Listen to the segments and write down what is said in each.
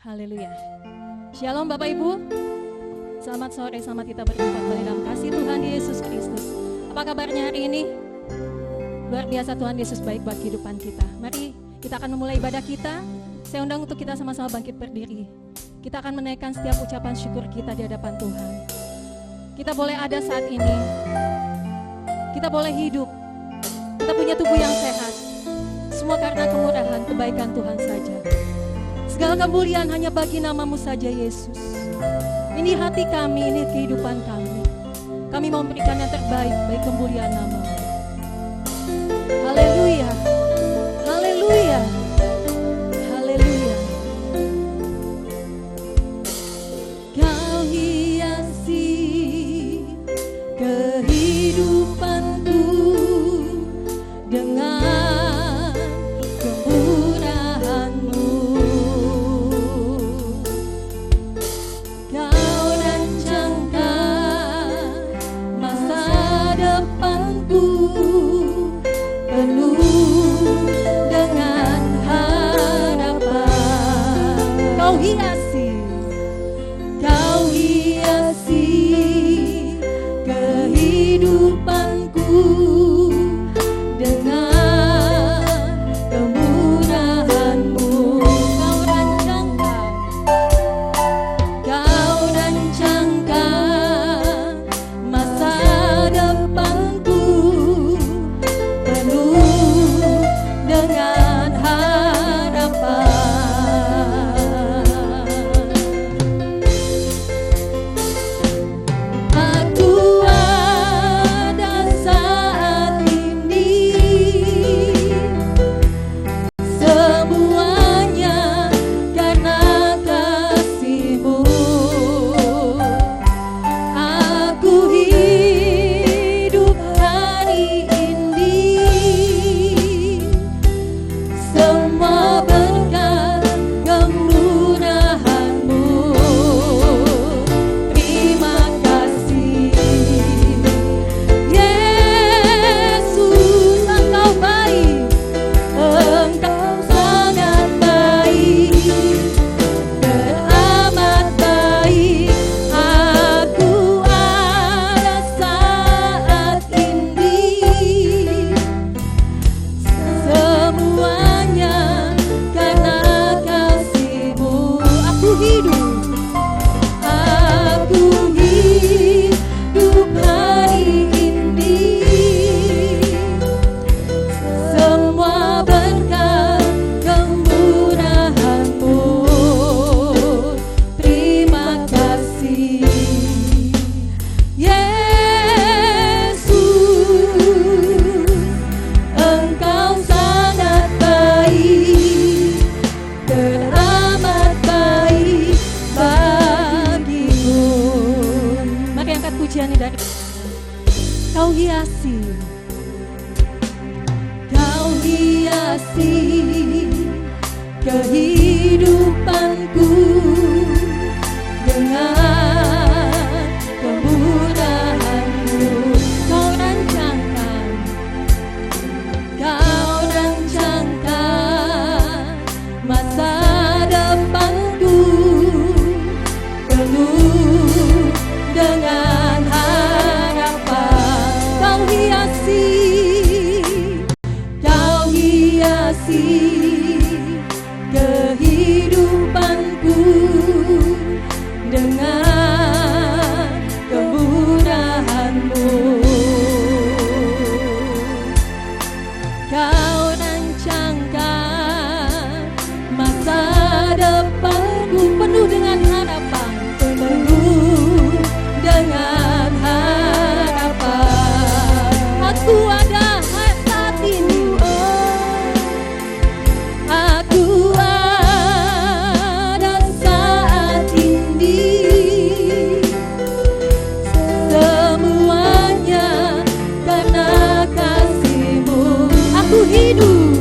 Haleluya. Shalom Bapak Ibu. Selamat sore, selamat kita berjumpa kembali dalam kasih Tuhan Yesus Kristus. Apa kabarnya hari ini? Luar biasa, Tuhan Yesus baik buat kehidupan kita. Mari kita akan memulai ibadah kita. Saya undang untuk kita sama-sama bangkit berdiri. Kita akan menaikkan setiap ucapan syukur kita di hadapan Tuhan. Kita boleh ada saat ini. Kita boleh hidup. Kita punya tubuh yang sehat. Semua karena kemurahan, kebaikan Tuhan saja. Segala kemuliaan hanya bagi nama-Mu saja, Yesus. Ini hati kami, ini kehidupan kami. Kami mau memberikan yang terbaik bagi kemuliaan nama-Mu. Haleluya. Haleluya. Haleluya. Kau hiasi kehidupanku dengan kemurahan-Mu. Kau rancangkan masa depanku penuh dengan harapan. Kau hiasi kehidupanku dengan kemurahan-Mu. Kau rancangkan masa depanku penuh dengan harapan. Aku ada saat ini, semuanya karena kasih-Mu. Aku hidup hari ini, semua berkat kemurahan-Mu. Terima kasih, Yesus, Engkau baik, Engkau sangat baik, teramat baik. Aku ada saat ini, semuanya karena kasih-Mu. Aku hidup hari ini, semua berkat kemurahan-Mu. Terima kasih, Yesus, Engkau sangat baik, teramat baik bagiku. Mari angkat pujian ini dari Kau hiasi kehidupanku dengan kemurahan-Mu. Kau rancangkan masa depanku penuh dengan harapan. Kau hiasi kehidupanku dengan kemurahan-Mu. Kau rancangkan masa depanku penuh dengan harapan, penuh dengan harapan. Aku ada saat ini, aku ada saat ini, semuanya karena kasih-Mu. Aku hidup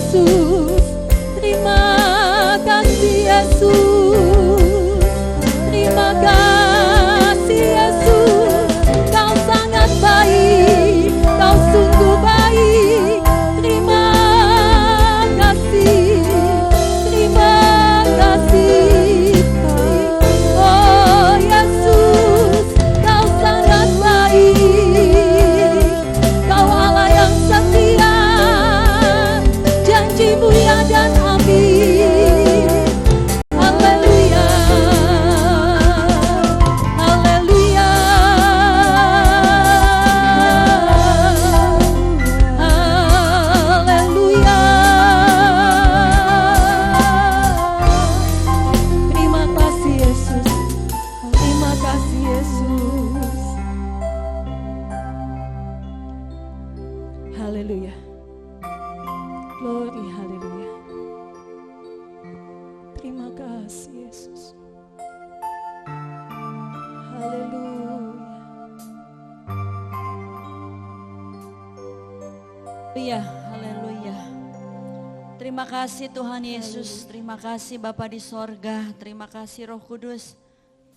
Yesus. Terima kasih Yesus. Terima kasih Yesus. Kau sangat baik, kau sungguh baik. Terima kasih, terima kasih. Oh Yesus, kau sangat baik. Kau Allah yang setia, janji-Mu ya dan amin. Haleluya, haleluya, haleluya. Terima kasih Yesus, terima kasih Yesus. Haleluya. Glory, haleluya. Terima kasih Yesus. Haleluya. Haleluya, haleluya. Terima kasih Tuhan Yesus, terima kasih Bapa di sorga, terima kasih Roh Kudus.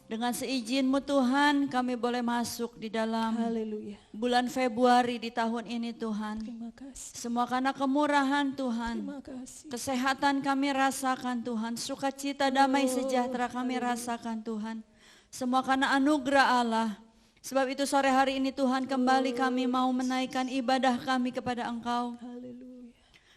Dengan seizin-Mu Tuhan, kami boleh masuk di dalam Haleluya. bulan Februari di tahun ini Tuhan. Terima kasih. Semua karena kemurahan Tuhan. Terima kasih. Kesehatan kami rasakan Tuhan, sukacita damai sejahtera kami rasakan Tuhan. Semua karena anugerah Allah. Sebab itu sore hari ini Tuhan kembali kami mau menaikkan ibadah kami kepada Engkau. Haleluya.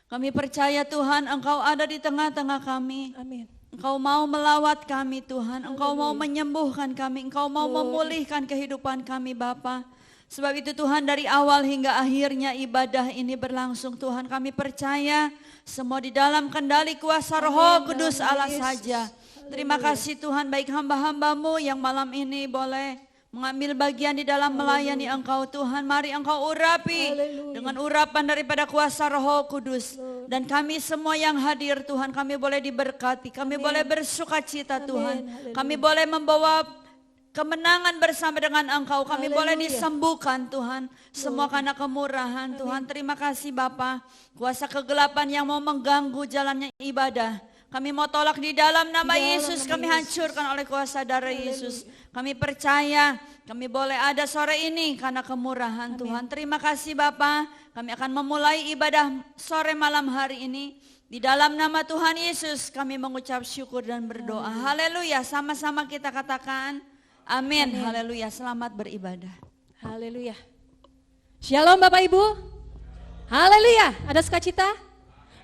Kami percaya Tuhan Engkau ada di tengah-tengah kami. Amin. Engkau mau melawat kami Tuhan, Engkau mau menyembuhkan kami, Engkau mau memulihkan kehidupan kami Bapa. Sebab itu Tuhan dari awal hingga akhirnya ibadah ini berlangsung Tuhan kami percaya semua di dalam kendali kuasa Roh Kudus Allah saja. Terima kasih Tuhan baik hamba-hamba-Mu yang malam ini boleh mengambil bagian di dalam melayani Engkau Tuhan. Mari Engkau urapi dengan urapan daripada kuasa Roh Kudus. Dan kami semua yang hadir Tuhan kami boleh diberkati. Kami boleh bersukacita Tuhan. Kami boleh membawa kemenangan bersama dengan Engkau. Kami boleh disembuhkan Tuhan. Semua karena kemurahan Tuhan. Terima kasih Bapa. Kuasa kegelapan yang mau mengganggu jalannya ibadah. Kami mau tolak di dalam nama Yesus. Kami hancurkan oleh kuasa darah Yesus. Kami percaya kami boleh ada sore ini karena kemurahan Tuhan. Terima kasih Bapa. Kami akan memulai ibadah sore malam hari ini. Di dalam nama Tuhan Yesus kami mengucap syukur dan berdoa. Haleluya. Sama-sama kita katakan amin. Haleluya. Selamat beribadah. Haleluya. Shalom Bapak Ibu. Haleluya. Ada sukacita?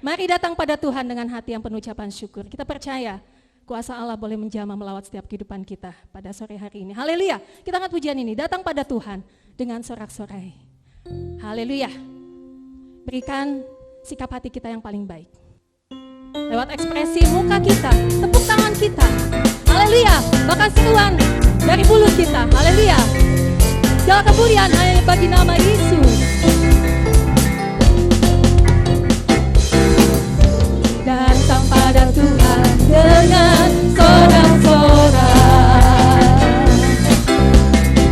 Mari datang pada Tuhan dengan hati yang penuh ucapan syukur. Kita percaya kuasa Allah boleh menjamah melawat setiap kehidupan kita pada sore hari ini. Haleluya. Kita angkat pujian ini. Datang pada Tuhan dengan sorak-sorai. Haleluya. Berikan sikap hati kita yang paling baik. Lewat ekspresi muka kita, tepuk tangan kita. Haleluya. Bahkan Tuhan dari mulut kita. Haleluya. Segala kemuliaan hanya bagi nama Yesus. Datang pada Tuhan dengan sorak-sorai.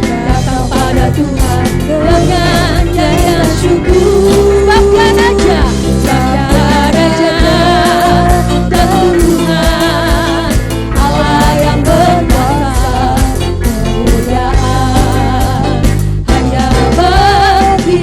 Datang pada Tuhan dengan nyanyian syukur. Sebabkan aja, sebabkan aja dan Tuhan Allah yang berkuasa kemuliaan hanya bagi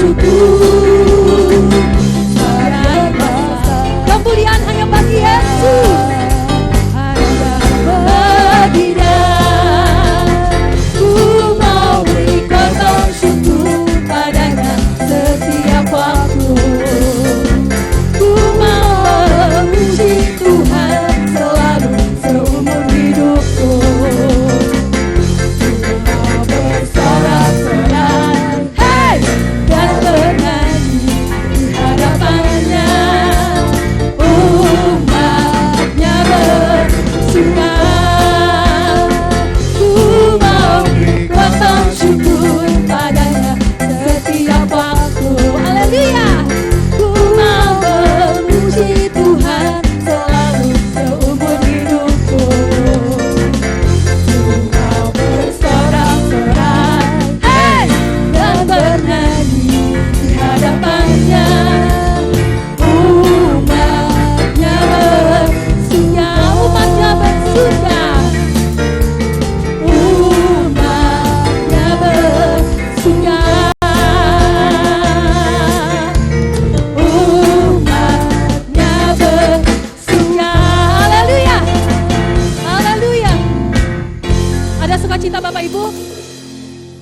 syukur. Kemuliaan hanya bagi Yesus, hanya baginya. Ku mau beri korban syukur padanya setiap waktu. Ku mau memuji Tuhan selalu seumur hidupku. Ku mau bersorak-sorak, hey, dan bernyanyi di hadapannya. Umatnya bersuka. Ku mau berkorban syukur padanya setiap waktu. Haleluya. Ku mau memuji Tuhan selalu seumur hidupku. Ku mau bersorak-sorak, hey, dan bernyanyi di hadapannya. Umatnya bersuka, umatnya bersuka, umatnya bersuka, umatnya bersuka. Haleluya, haleluya. Ada sukacita Bapak Ibu?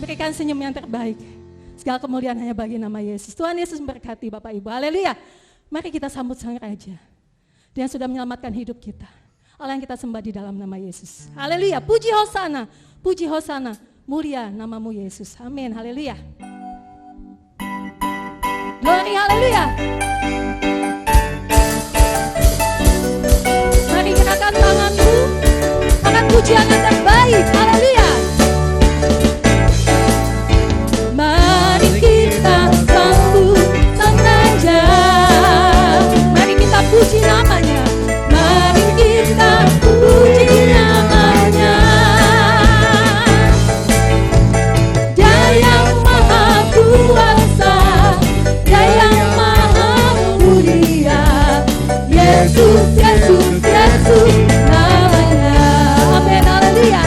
Berikan senyum yang terbaik. Segala kemuliaan hanya bagi nama Yesus. Tuhan Yesus memberkati Bapak Ibu. Haleluya. Mari kita sambut Sang Raja. Dia yang sudah menyelamatkan hidup kita. Allah yang kita sembah di dalam nama Yesus. Haleluya. Puji Hosana. Puji Hosana. Mulia namamu Yesus. Amin. Haleluya. Glory, haleluya. Mari gerakan tanganmu. Angkat pujian yang terbaik. Haleluya. Mari kita sambut Sang Raja. Mari kita puji namanya. Mari kita puji namanya. Dia yang maha kuasa, Dia yang maha mulia. Yesus, Yesus, Yesus namanya. Amin, haleluya.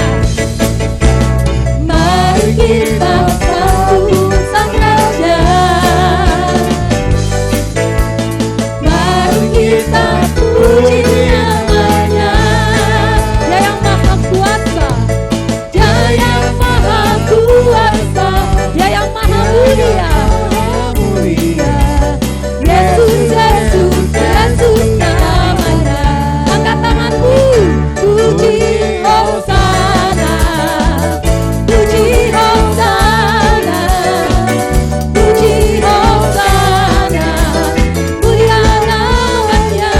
Mari kita sambut Sang Raja. Mari kita puji namanya. Dia yang maha kuasa, Dia yang maha kuasa, Dia yang maha mulia. Yesus, Yesus, Yesus namanya. Angkat tanganmu, puji Hosana, puji Hosana, puji Hosana, mulia namanya.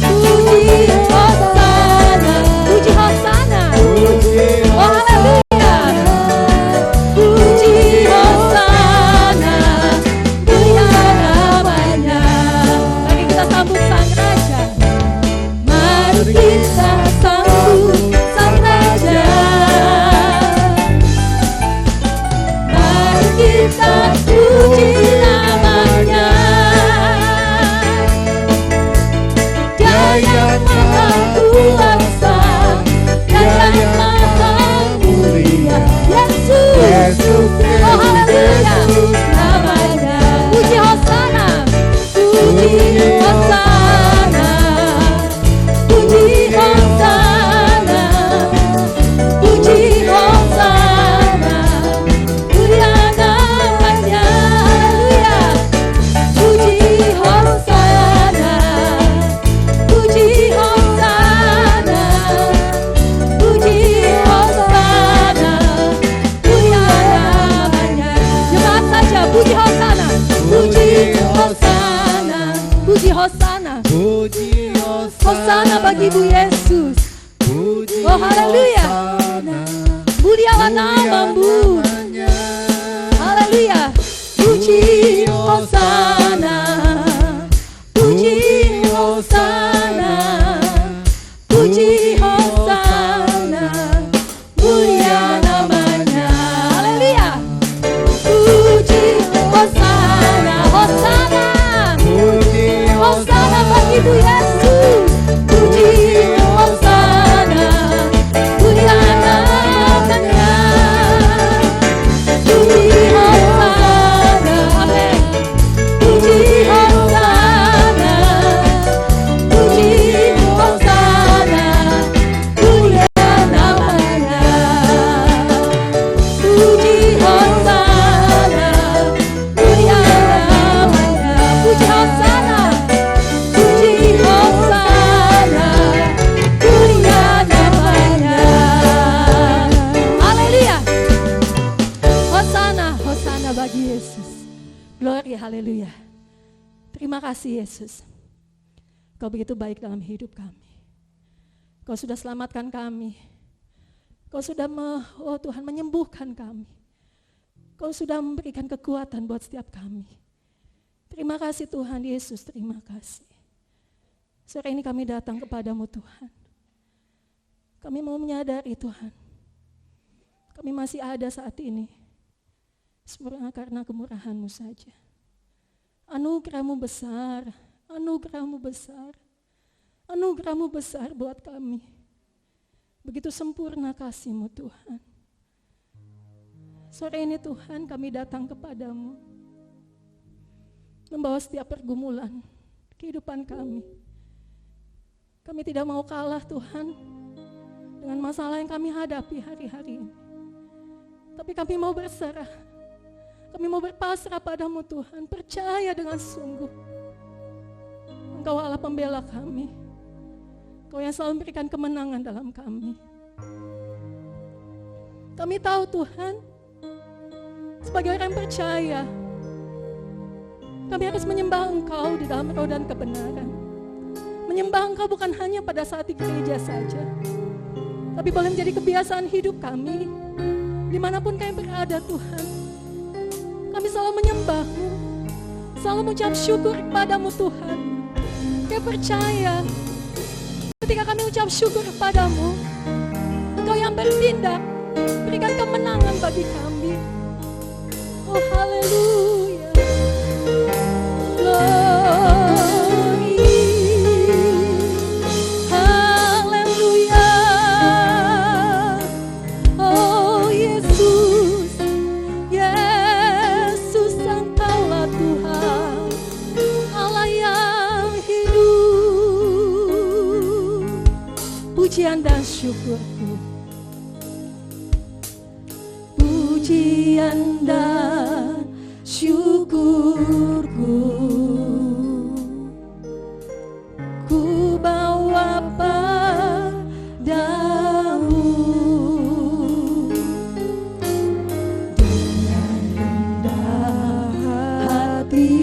Puji Hosana, puji Hosana, oh haleluya. Puji Hosana, mulia namanya. Mari kita sambut Sang Raja. Mari kita sambut Sang Raja. Mari kita puji namanya. Dia yang maha kuasa, Dia yang maha mulia. Yesus, oh haleluya namanya. Puji Hosana, puji Hosana, puji Hosana, puji Hosana, mulia namanya. Haleluya. Puji Hosana, puji Hosana, puji Hosana, mulia namanya. Jemaat saja, puji Hosana, puji Hosana, puji Hosana, Puji Hosana bagi Ibu Yesus. Oh haleluya. Mulialah namamu. Haleluya. Puji Hosana, puji Hosana, puji Hosana, mulia namanya. Haleluya. Puji Hosana, Hosana, Hosana bagi Ibu Yesus. Puji Hosana, mulia namanya. Gloria, haleluya. Terima kasih Yesus. Kau begitu baik dalam hidup kami. Kau sudah selamatkan kami. Kau sudah Tuhan menyembuhkan kami. Kau sudah memberikan kekuatan buat setiap kami. Terima kasih Tuhan Yesus, terima kasih. Sore ini kami datang kepadamu Tuhan. Kami mau menyadari Tuhan, kami masih ada saat ini sempurna karena kemurahan-Mu saja. Anugerah-Mu besar, anugerah-Mu besar, anugerah-Mu besar buat kami. Begitu sempurna kasih-Mu Tuhan. Sore ini Tuhan kami datang kepadamu, membawa setiap pergumulan kehidupan kami. Kami tidak mau kalah Tuhan dengan masalah yang kami hadapi hari-hari ini. Tapi kami mau berserah, kami mau berpasrah padamu Tuhan, percaya dengan sungguh Engkau Allah pembela kami, Engkau yang selalu memberikan kemenangan dalam kami. Kami tahu Tuhan, sebagai orang yang percaya, kami harus menyembah Engkau di dalam roh dan kebenaran. Menyembah Engkau bukan hanya pada saat di gereja saja, tapi boleh menjadi kebiasaan hidup kami. Dimanapun kami berada Tuhan, kami selalu menyembah-Mu, selalu mengucap syukur kepadamu Tuhan. Kami percaya, ketika kami ucap syukur kepadamu, Engkau yang bertindak, berikan kemenangan bagi kami. Oh haleluya, glory, haleluya. Oh Yesus, Yesus Engkaulah Tuhan, Allah yang hidup. Pujian dan syukurku, pujian dan syukurku, ku bawa padamu dengan rendah hati,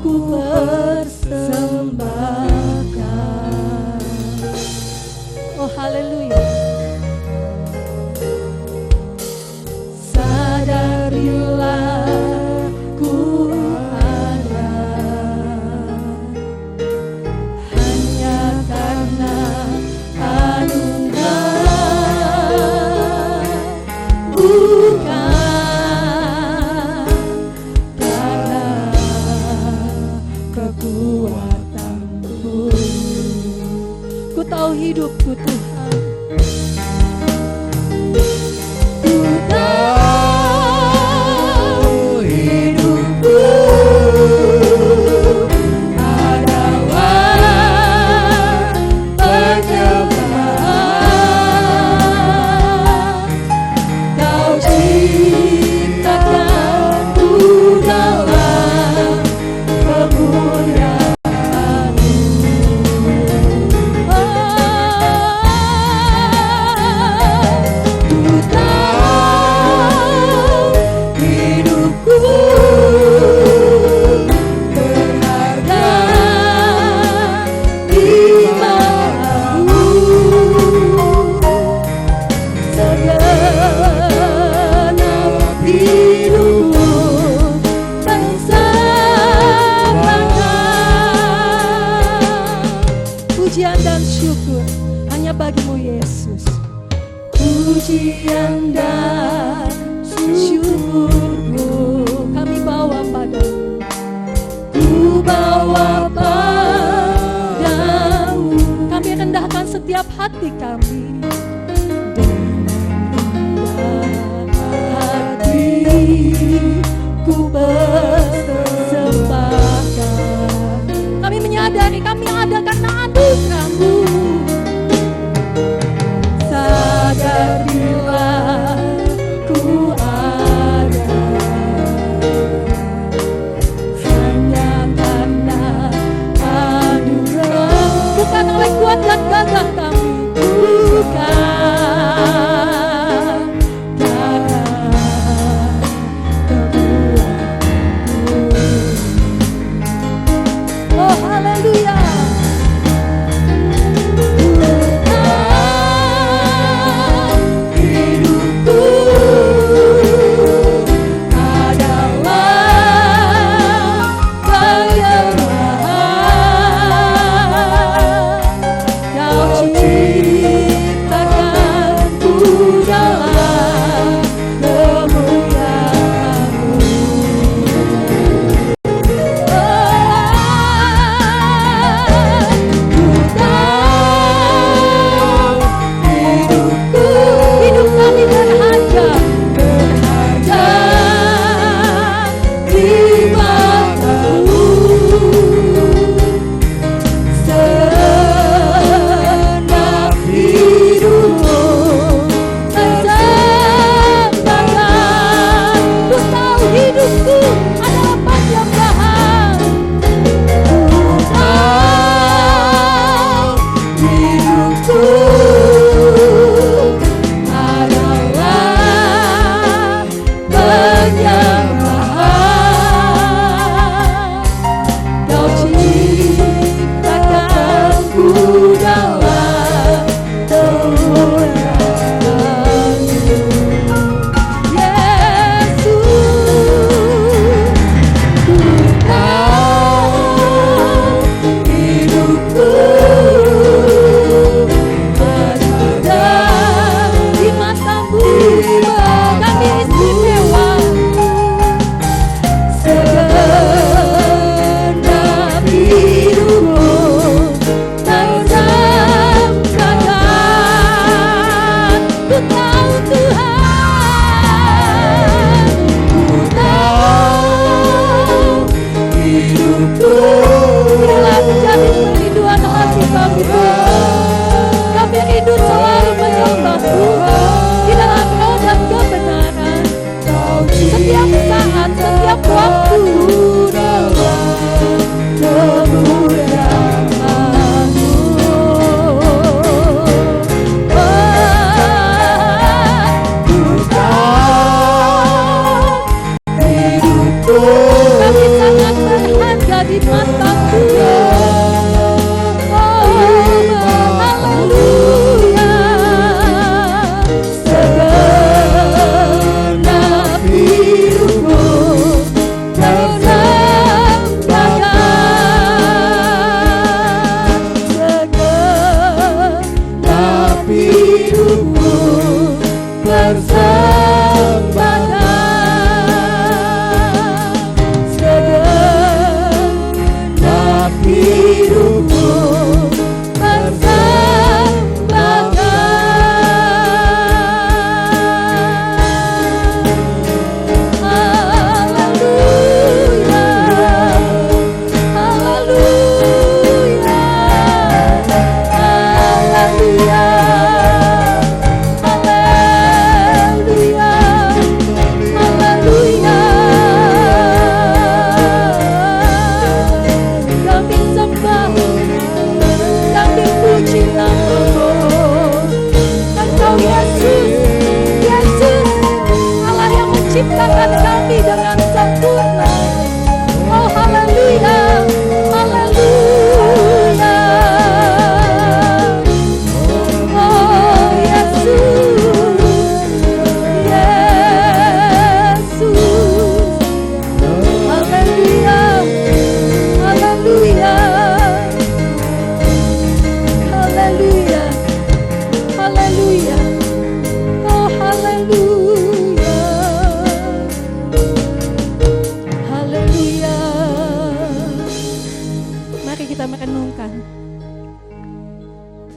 ku persembahkan. Oh haleluya. Sadarilah ku ada hanya karena anugerah, bukan karena kekuatanku. Ku tahu hidupku Tuhan, ku tahu hidupku adalah percobaan. Kau ciptakanku dalam kemuliaan-Mu. Ku tahu hidupku berharga di mata-Mu. Segenap hidupku tersembahkan. Pujian dan syukur hanya bagi-Mu Yesus. Pujian dan syukurku kami bawa padamu, ku bawa padamu. Kami rendahkan setiap hati kami, dengan hati ku persembahkan. Kami menyadari kami ada karena anugerah-Mu. Sadarilah ku ada hanya karena anugerah, bukan oleh kuat dan gagah kami, bukan karena kekuatan Tuhan setiap waktu dalam kemuliaan-Mu. Kami sangat berharga di mata-Mu. Haleluya. Segenap hidupku persembahkan. Segenap hidupku persembahkan. Hidupku persembahkan. Haleluya, haleluya, haleluya, haleluya, haleluya. Kami sembah, kami puji nama-Mu. Engkau Yesus, Yesus, Allah yang menciptakan kami dengan sempurna. Oh haleluya, haleluya. Oh Yesus, Yesus, haleluya, haleluya, haleluya, haleluya. Oh haleluya, haleluya. Mari kita merenungkan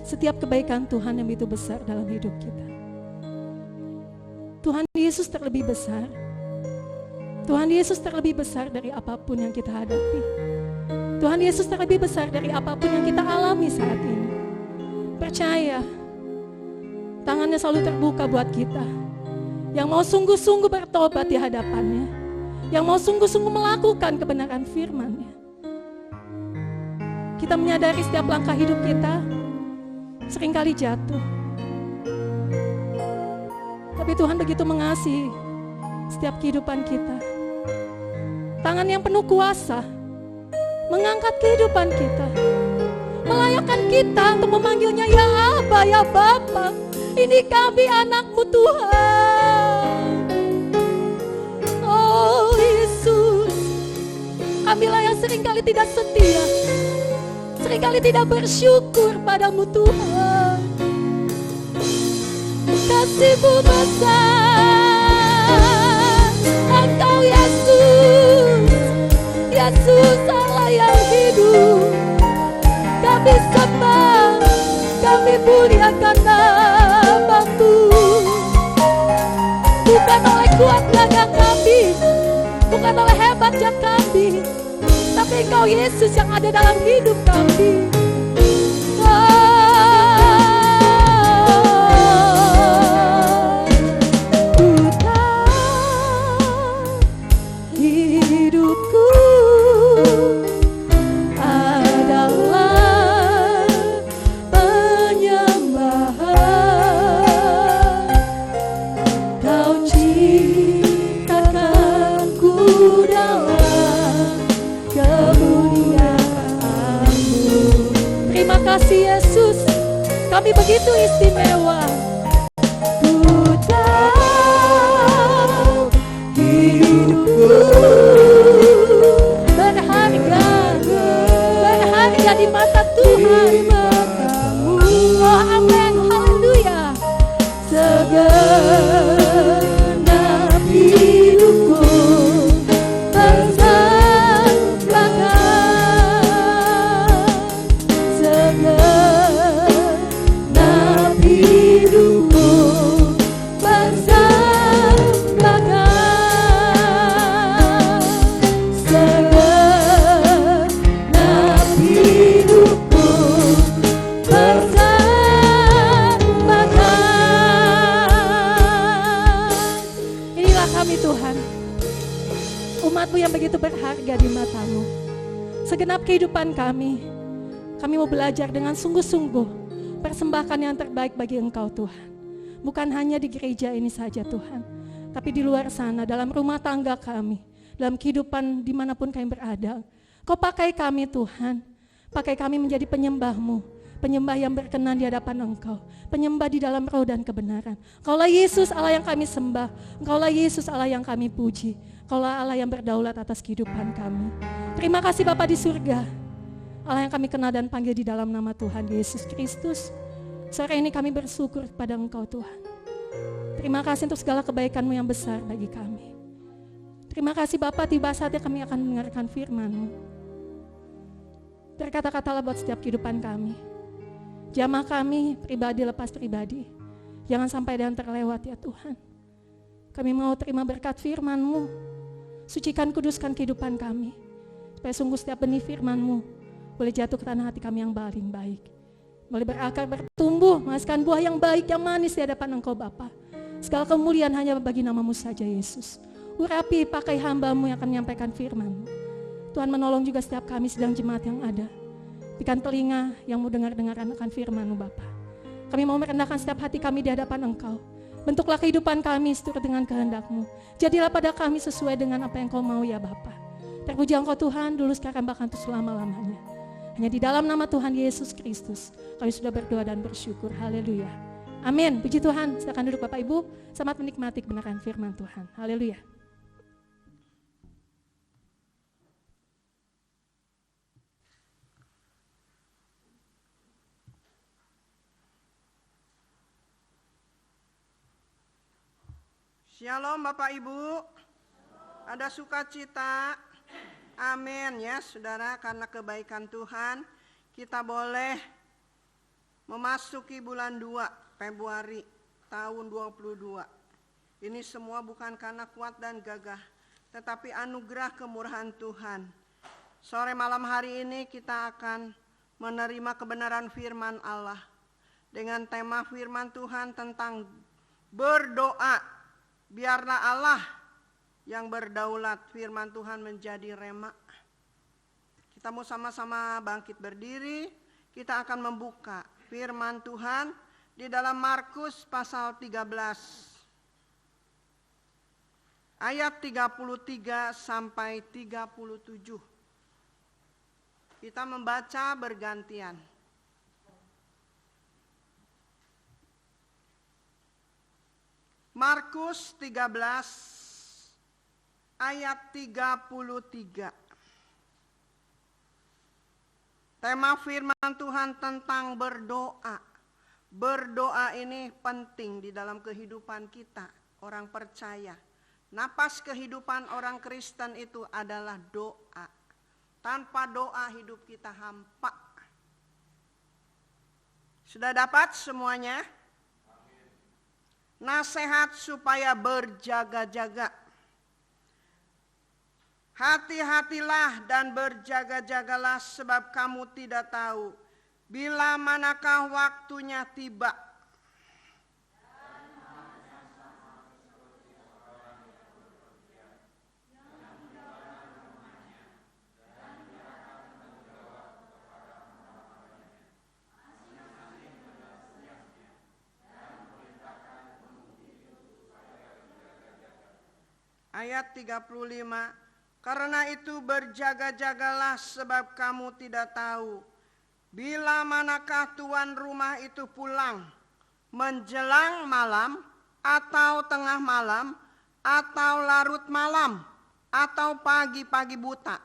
setiap kebaikan Tuhan yang begitu besar dalam hidup kita. Tuhan Yesus terlebih besar. Tuhan Yesus terlebih besar dari apapun yang kita hadapi. Tuhan Yesus terlebih besar dari apapun yang kita alami saat ini. Percaya, tangannya selalu terbuka buat kita. Yang mau sungguh-sungguh bertobat di hadapannya. Yang mau sungguh-sungguh melakukan kebenaran firman-Nya. Kita menyadari setiap langkah hidup kita seringkali jatuh. Tapi Tuhan begitu mengasihi setiap kehidupan kita. Tangan yang penuh kuasa mengangkat kehidupan kita, melayakkan kita untuk memanggilnya ya Aba, ya Bapa. Ini kami anak-Mu Tuhan. Oh Yesus, kamilah yang seringkali tidak setia, seringkali tidak bersyukur padamu Tuhan. Kasih-Mu besar, Engkau Yesus, Yesus Allah yang hidup. Kami sembah, kami muliakan nama-Mu. Bukan oleh kuat tenaga kami, bukan oleh hebatnya kami, tapi Engkau Yesus yang ada dalam hidup kami. Hidupku adalah penyembahan. Kau ciptakanku dalam kemuliaan-Mu. Terima kasih Yesus, kami begitu istimewa. Berharga di mata Tuhan. Oh amin, haleluya. Segenap hidupku persembahkan. Segenap hidupku umat-Mu yang begitu berharga di mata-Mu. Segenap kehidupan kami mau belajar dengan sungguh-sungguh persembahkan yang terbaik bagi Engkau Tuhan. Bukan hanya di gereja ini saja Tuhan, tapi di luar sana, dalam rumah tangga kami, dalam kehidupan dimanapun kami berada. Kau pakai kami Tuhan, pakai kami menjadi penyembah-Mu, penyembah yang berkenan di hadapan Engkau, penyembah di dalam roh dan kebenaran. Engkaulah Yesus Allah yang kami sembah, Engkaulah Yesus Allah yang kami puji, Engkaulah Allah yang berdaulat atas kehidupan kami. Terima kasih Bapa di surga, Allah yang kami kenal dan panggil di dalam nama Tuhan Yesus Kristus. Sore ini kami bersyukur kepada Engkau Tuhan. Terima kasih untuk segala kebaikan-Mu yang besar bagi kami. Terima kasih Bapa, tiba saatnya kami akan mendengarkan firman-Mu. Berkata-katalah buat setiap kehidupan kami. Jamaah kami pribadi lepas pribadi, jangan sampai ada yang terlewat ya Tuhan. Kami mau terima berkat firman-Mu. Sucikan, kuduskan kehidupan kami, supaya sungguh setiap benih firman-Mu boleh jatuh ke tanah hati kami yang paling baik, boleh berakar, bertumbuh, menghasilkan buah yang baik, yang manis di hadapan Engkau Bapa. Segala kemuliaan hanya bagi nama-Mu saja Yesus. Urapi, pakai hamba-Mu yang akan menyampaikan firman-Mu. Tuhan menolong juga setiap kami sedang jemaat yang ada. Berikan telinga yang mau dengar-dengar akan firman-Mu Bapa. Kami mau merendahkan setiap hati kami di hadapan Engkau. Bentuklah kehidupan kami seturut dengan kehendak-Mu. Jadilah pada kami sesuai dengan apa yang Kau mau ya Bapa. Terpuji Engkau Tuhan, dulu sekarang bahkan untuk selama-lamanya. Hanya di dalam nama Tuhan Yesus Kristus kami sudah berdoa dan bersyukur. Haleluya. Amin. Puji Tuhan. Silakan duduk Bapak Ibu. Selamat menikmati kebenaran firman Tuhan. Haleluya. Shalom Bapak Ibu. Ada sukacita. Amin ya saudara, karena kebaikan Tuhan kita boleh memasuki bulan 2 Februari tahun 22. Ini semua bukan karena kuat dan gagah, tetapi anugerah kemurahan Tuhan. Sore malam hari ini kita akan menerima kebenaran firman Allah dengan tema firman Tuhan tentang berdoa. Biarlah Allah yang berdaulat, firman Tuhan menjadi rema. Kita mau sama-sama bangkit berdiri. Kita akan membuka firman Tuhan di dalam Markus pasal 13 ayat 33 sampai 37. Kita membaca bergantian. Markus 13 ayat 33. Tema firman Tuhan tentang berdoa. Berdoa ini penting di dalam kehidupan kita, orang percaya. Napas kehidupan orang Kristen itu adalah doa. Tanpa doa hidup kita hampa. Sudah dapat semuanya? Nasihat supaya berjaga-jaga. Hati-hatilah dan berjaga-jagalah, sebab kamu tidak tahu bila manakah waktunya tiba. Ayat 35. Karena itu berjaga-jagalah, sebab kamu tidak tahu bila manakah tuan rumah itu pulang, menjelang malam, atau tengah malam, atau larut malam, atau pagi-pagi buta.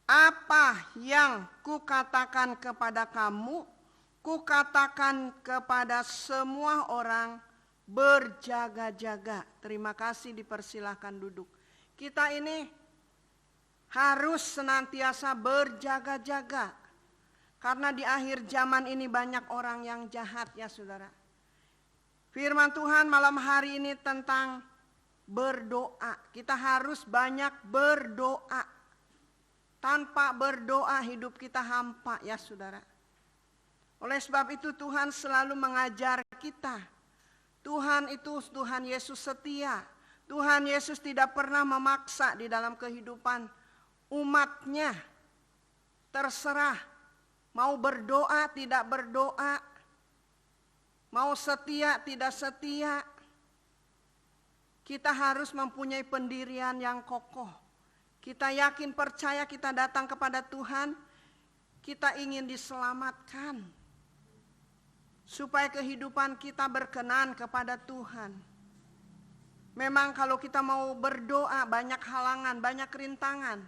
Apa yang kukatakan kepada kamu, kukatakan kepada semua orang, berjaga-jaga. Terima kasih, dipersilahkan duduk. Kita ini harus senantiasa berjaga-jaga. Karena di akhir zaman ini banyak orang yang jahat ya saudara. Firman Tuhan malam hari ini tentang berdoa. Kita harus banyak berdoa. Tanpa berdoa hidup kita hampa ya saudara. Oleh sebab itu Tuhan selalu mengajar kita. Tuhan itu Tuhan Yesus setia. Tuhan Yesus tidak pernah memaksa di dalam kehidupan umatnya. Terserah mau berdoa tidak berdoa, mau setia tidak setia. Kita harus mempunyai pendirian yang kokoh. Kita yakin percaya kita datang kepada Tuhan, kita ingin diselamatkan. Supaya kehidupan kita berkenan kepada Tuhan. Memang kalau kita mau berdoa banyak halangan, banyak rintangan.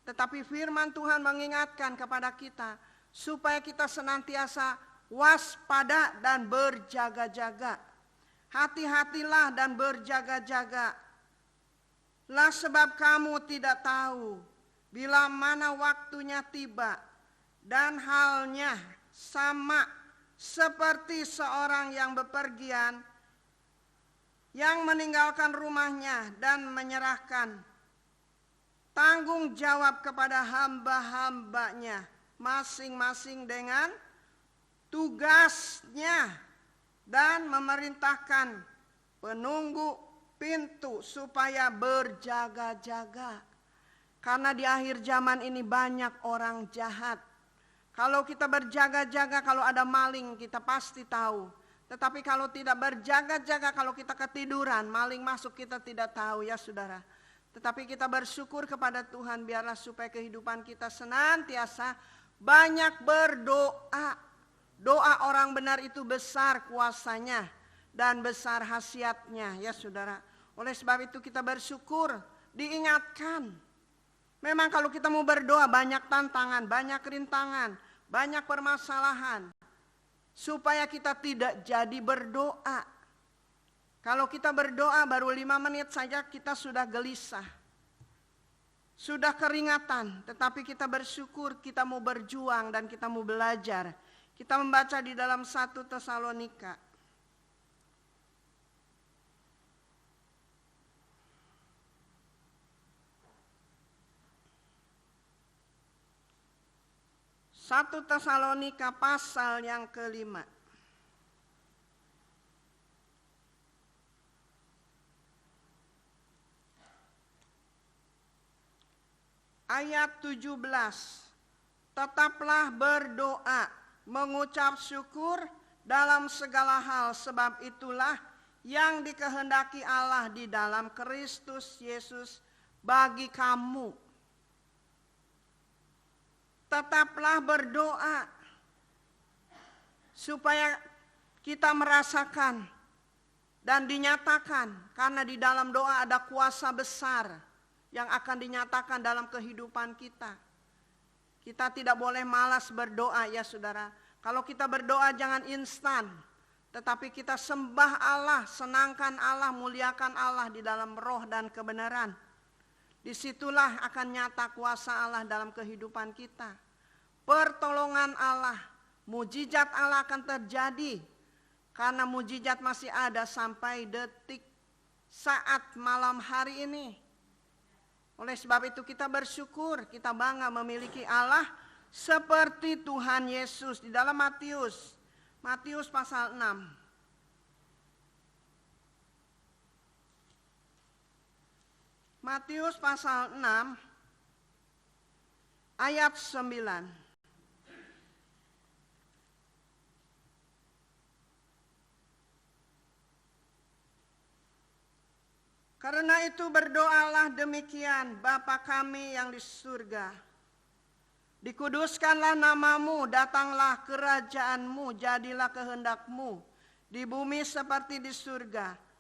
Tetapi firman Tuhan mengingatkan kepada kita supaya kita senantiasa waspada dan berjaga-jaga. Hati-hatilah dan berjaga-jaga. Lah sebab kamu tidak tahu bila mana waktunya tiba, dan halnya sama seperti seorang yang bepergian, yang meninggalkan rumahnya dan menyerahkan tanggung jawab kepada hamba-hambanya, masing-masing dengan tugasnya, dan memerintahkan penunggu pintu supaya berjaga-jaga. Karena di akhir zaman ini banyak orang jahat. Kalau kita berjaga-jaga, kalau ada maling kita pasti tahu. Tetapi kalau tidak berjaga-jaga, kalau kita ketiduran, maling masuk kita tidak tahu ya saudara. Tetapi kita bersyukur kepada Tuhan biarlah supaya kehidupan kita senantiasa banyak berdoa. Doa orang benar itu besar kuasanya dan besar khasiatnya ya saudara. Oleh sebab itu kita bersyukur, diingatkan. Memang kalau kita mau berdoa banyak tantangan, banyak rintangan, banyak permasalahan. Supaya kita tidak jadi berdoa. Kalau kita berdoa baru 5 menit saja kita sudah gelisah. Sudah keringatan, tetapi kita bersyukur kita mau berjuang dan kita mau belajar. Kita membaca di dalam 1 Tesalonika. Satu Tesalonika pasal yang ke-5. Ayat 17. Tetaplah berdoa, mengucap syukur dalam segala hal, sebab itulah yang dikehendaki Allah di dalam Kristus Yesus bagi kamu. Tetaplah berdoa supaya kita merasakan dan dinyatakan, karena di dalam doa ada kuasa besar yang akan dinyatakan dalam kehidupan kita. Kita tidak boleh malas berdoa ya saudara. Kalau kita berdoa jangan instan, tetapi kita sembah Allah, senangkan Allah, muliakan Allah di dalam roh dan kebenaran. Disitulah akan nyata kuasa Allah dalam kehidupan kita. Pertolongan Allah, mujizat Allah akan terjadi. Karena mujizat masih ada sampai detik saat malam hari ini. Oleh sebab itu kita bersyukur, kita bangga memiliki Allah seperti Tuhan Yesus. Di dalam Matius pasal 6. Matius pasal 6 ayat 9. Karena itu berdoalah demikian, Bapa kami yang di surga. Dikuduskanlah namamu, datanglah kerajaanmu, jadilah kehendakmu di bumi seperti di surga.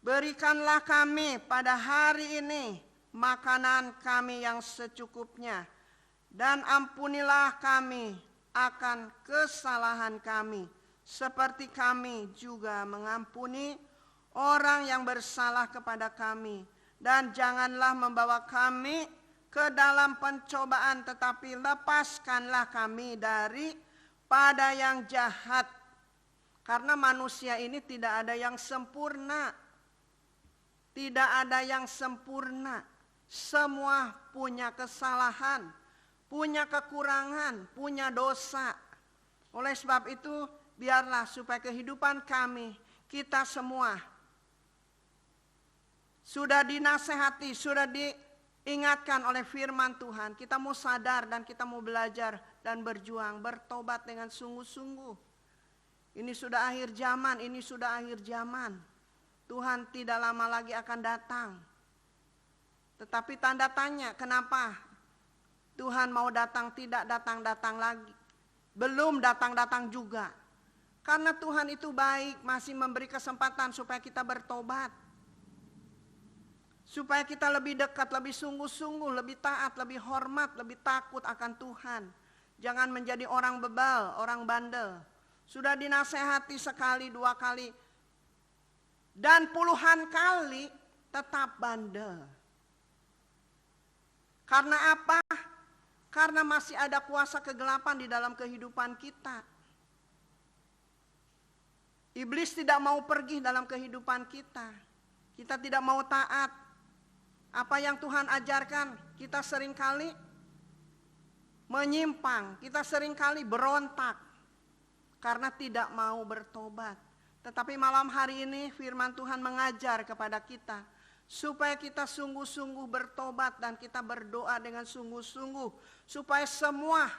Berikanlah kami pada hari ini makanan kami yang secukupnya, dan ampunilah kami akan kesalahan kami, seperti kami juga mengampuni orang yang bersalah kepada kami. Dan janganlah membawa kami ke dalam pencobaan, tetapi lepaskanlah kami daripada yang jahat. Karena manusia ini tidak ada yang sempurna. Tidak ada yang sempurna. Semua punya kesalahan, punya kekurangan, punya dosa. Oleh sebab itu, biarlah supaya kehidupan kami, kita semua sudah dinasehati, sudah diingatkan oleh firman Tuhan. Kita mau sadar dan kita mau belajar dan berjuang, bertobat dengan sungguh-sungguh. Ini sudah akhir zaman, ini sudah akhir zaman. Tuhan tidak lama lagi akan datang. Tetapi tanda tanya, kenapa Tuhan mau datang, tidak datang-datang lagi. Belum datang-datang juga. Karena Tuhan itu baik, masih memberi kesempatan supaya kita bertobat. Supaya kita lebih dekat, lebih sungguh-sungguh, lebih taat, lebih hormat, lebih takut akan Tuhan. Jangan menjadi orang bebal, orang bandel. Sudah dinasehati sekali, 2 kali, dan puluhan kali tetap bandel. Karena apa? Karena masih ada kuasa kegelapan di dalam kehidupan kita. Iblis tidak mau pergi dalam kehidupan kita. Kita tidak mau taat. Apa yang Tuhan ajarkan, kita seringkali menyimpang. Kita seringkali berontak. Karena tidak mau bertobat. Tetapi malam hari ini firman Tuhan mengajar kepada kita. Supaya kita sungguh-sungguh bertobat dan kita berdoa dengan sungguh-sungguh. Supaya semua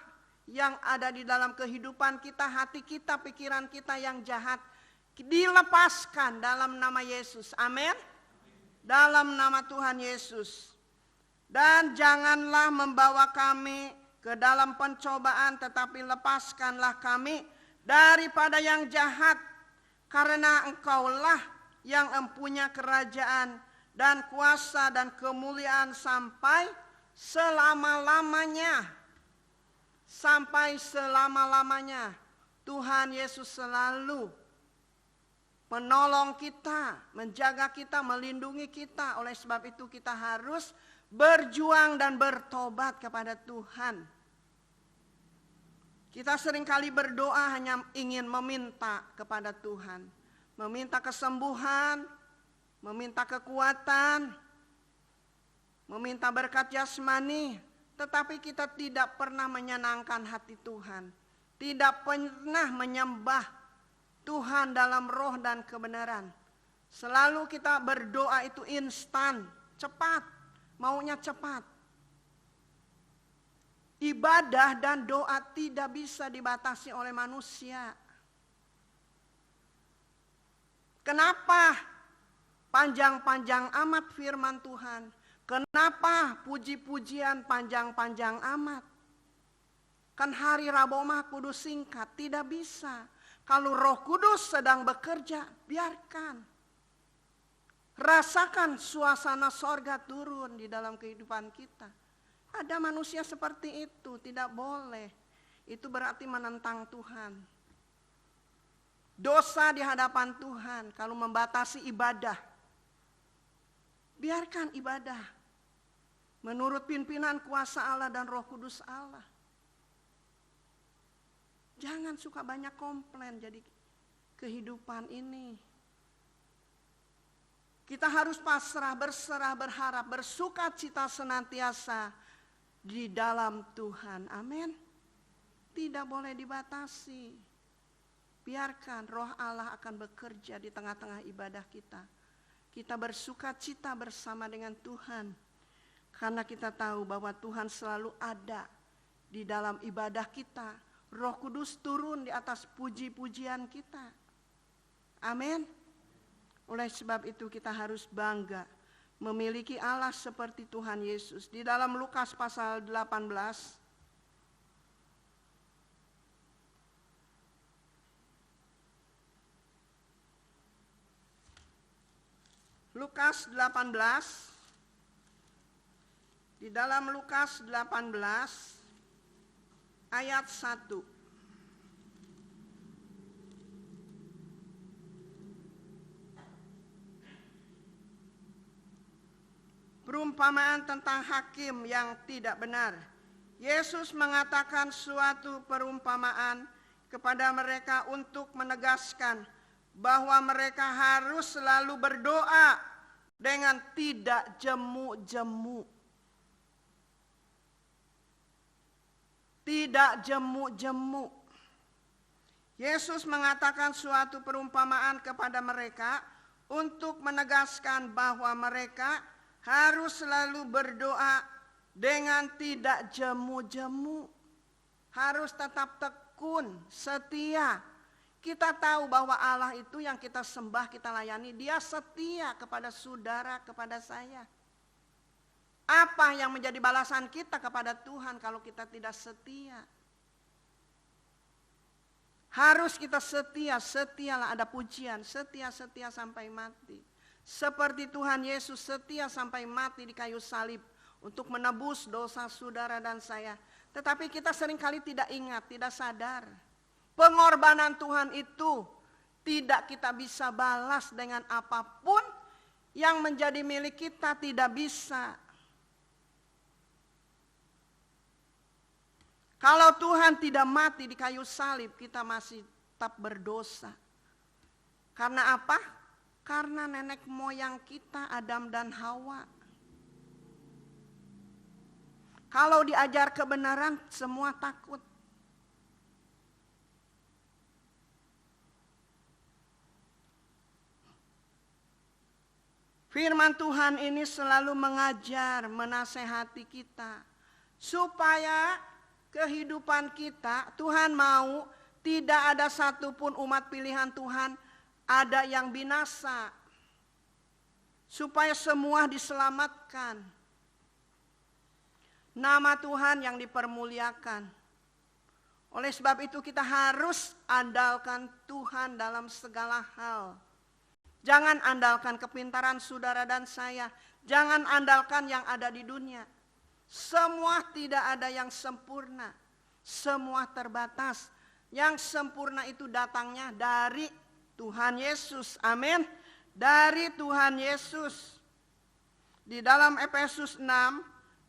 yang ada di dalam kehidupan kita, hati kita, pikiran kita yang jahat dilepaskan dalam nama Yesus. Amin. Dalam nama Tuhan Yesus. Dan janganlah membawa kami ke dalam pencobaan, tetapi lepaskanlah kami daripada yang jahat. Karena Engkaulah yang mempunyai kerajaan dan kuasa dan kemuliaan sampai selama-lamanya. Sampai selama-lamanya. Tuhan Yesus selalu menolong kita, menjaga kita, melindungi kita. Oleh sebab itu kita harus berjuang dan bertobat kepada Tuhan. Kita seringkali berdoa hanya ingin meminta kepada Tuhan. Meminta kesembuhan, meminta kekuatan, meminta berkat jasmani, tetapi kita tidak pernah menyenangkan hati Tuhan. Tidak pernah menyembah Tuhan dalam roh dan kebenaran. Selalu kita berdoa itu instan, cepat, maunya cepat. Ibadah dan doa tidak bisa dibatasi oleh manusia. Kenapa panjang-panjang amat firman Tuhan? Kenapa puji-pujian panjang-panjang amat? Kan hari Rabu Mah Kudus singkat, tidak bisa. Kalau Roh Kudus sedang bekerja, biarkan. Rasakan suasana sorga turun di dalam kehidupan kita. Ada manusia seperti itu, tidak boleh. Itu berarti menentang Tuhan. Dosa di hadapan Tuhan kalau membatasi ibadah. Biarkan ibadah menurut pimpinan kuasa Allah dan Roh Kudus Allah. Jangan suka banyak komplain jadi kehidupan ini. Kita harus pasrah, berserah, berharap, bersukacita senantiasa di dalam Tuhan. Amin. Tidak boleh dibatasi. Biarkan Roh Allah akan bekerja di tengah-tengah ibadah kita. Kita bersukacita bersama dengan Tuhan. Karena kita tahu bahwa Tuhan selalu ada di dalam ibadah kita. Roh Kudus turun di atas puji-pujian kita. Amin. Oleh sebab itu kita harus bangga memiliki Allah seperti Tuhan Yesus. Di dalam Lukas pasal 18. Lukas 18, di dalam Lukas 18 ayat 1. Perumpamaan tentang hakim yang tidak benar. Yesus mengatakan suatu perumpamaan kepada mereka untuk menegaskan bahwa mereka harus selalu berdoa dengan tidak jemu-jemu. Tidak jemu-jemu. Yesus mengatakan suatu perumpamaan kepada mereka untuk menegaskan bahwa mereka harus selalu berdoa dengan tidak jemu-jemu. Harus tetap tekun, setia. Kita tahu bahwa Allah itu yang kita sembah, kita layani, Dia setia kepada saudara, kepada saya. Apa yang menjadi balasan kita kepada Tuhan kalau kita tidak setia? Harus kita setia, setialah ada pujian, setia-setia sampai mati. Seperti Tuhan Yesus setia sampai mati di kayu salib untuk menebus dosa saudara dan saya. Tetapi kita seringkali tidak ingat, tidak sadar. Pengorbanan Tuhan itu tidak kita bisa balas dengan apapun yang menjadi milik kita, tidak bisa. Kalau Tuhan tidak mati di kayu salib, kita masih tetap berdosa. Karena apa? Karena nenek moyang kita Adam dan Hawa. Kalau diajar kebenaran, semua takut. Firman Tuhan ini selalu mengajar, menasehati kita. Supaya kehidupan kita, Tuhan mau tidak ada satupun umat pilihan Tuhan ada yang binasa. Supaya semua diselamatkan. Nama Tuhan yang dipermuliakan. Oleh sebab itu kita harus andalkan Tuhan dalam segala hal. Jangan andalkan kepintaran saudara dan saya. Jangan andalkan yang ada di dunia. Semua tidak ada yang sempurna. Semua terbatas. Yang sempurna itu datangnya dari Tuhan Yesus. Amin. Dari Tuhan Yesus. Di dalam Efesus 6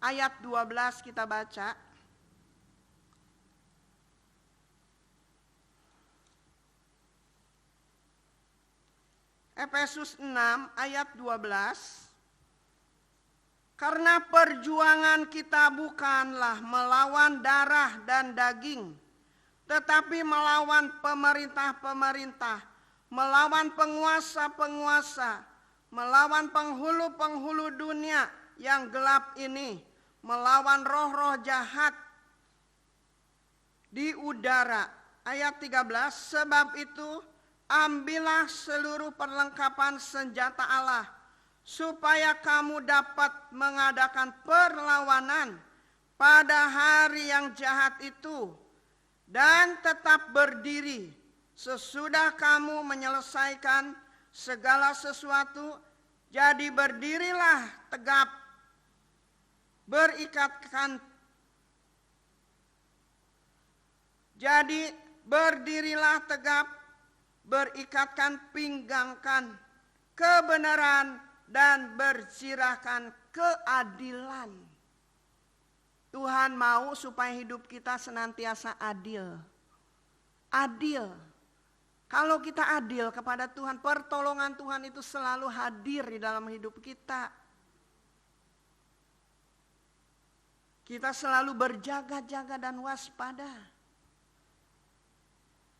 ayat 12 kita baca. Efesus 6 ayat 12. Karena perjuangan kita bukanlah melawan darah dan daging, tetapi melawan pemerintah-pemerintah, melawan penguasa-penguasa, melawan penghulu-penghulu dunia yang gelap ini, melawan roh-roh jahat di udara. Ayat 13, sebab itu ambillah seluruh perlengkapan senjata Allah, supaya kamu dapat mengadakan perlawanan pada hari yang jahat itu, dan tetap berdiri sesudah kamu menyelesaikan segala sesuatu. Jadi berdirilah tegap, berikatkan pinggangkan kebenaran dan berzirahkan keadilan. Tuhan mau supaya hidup kita senantiasa adil. Adil. Kalau kita adil kepada Tuhan, pertolongan Tuhan itu selalu hadir di dalam hidup kita. Kita selalu berjaga-jaga dan waspada.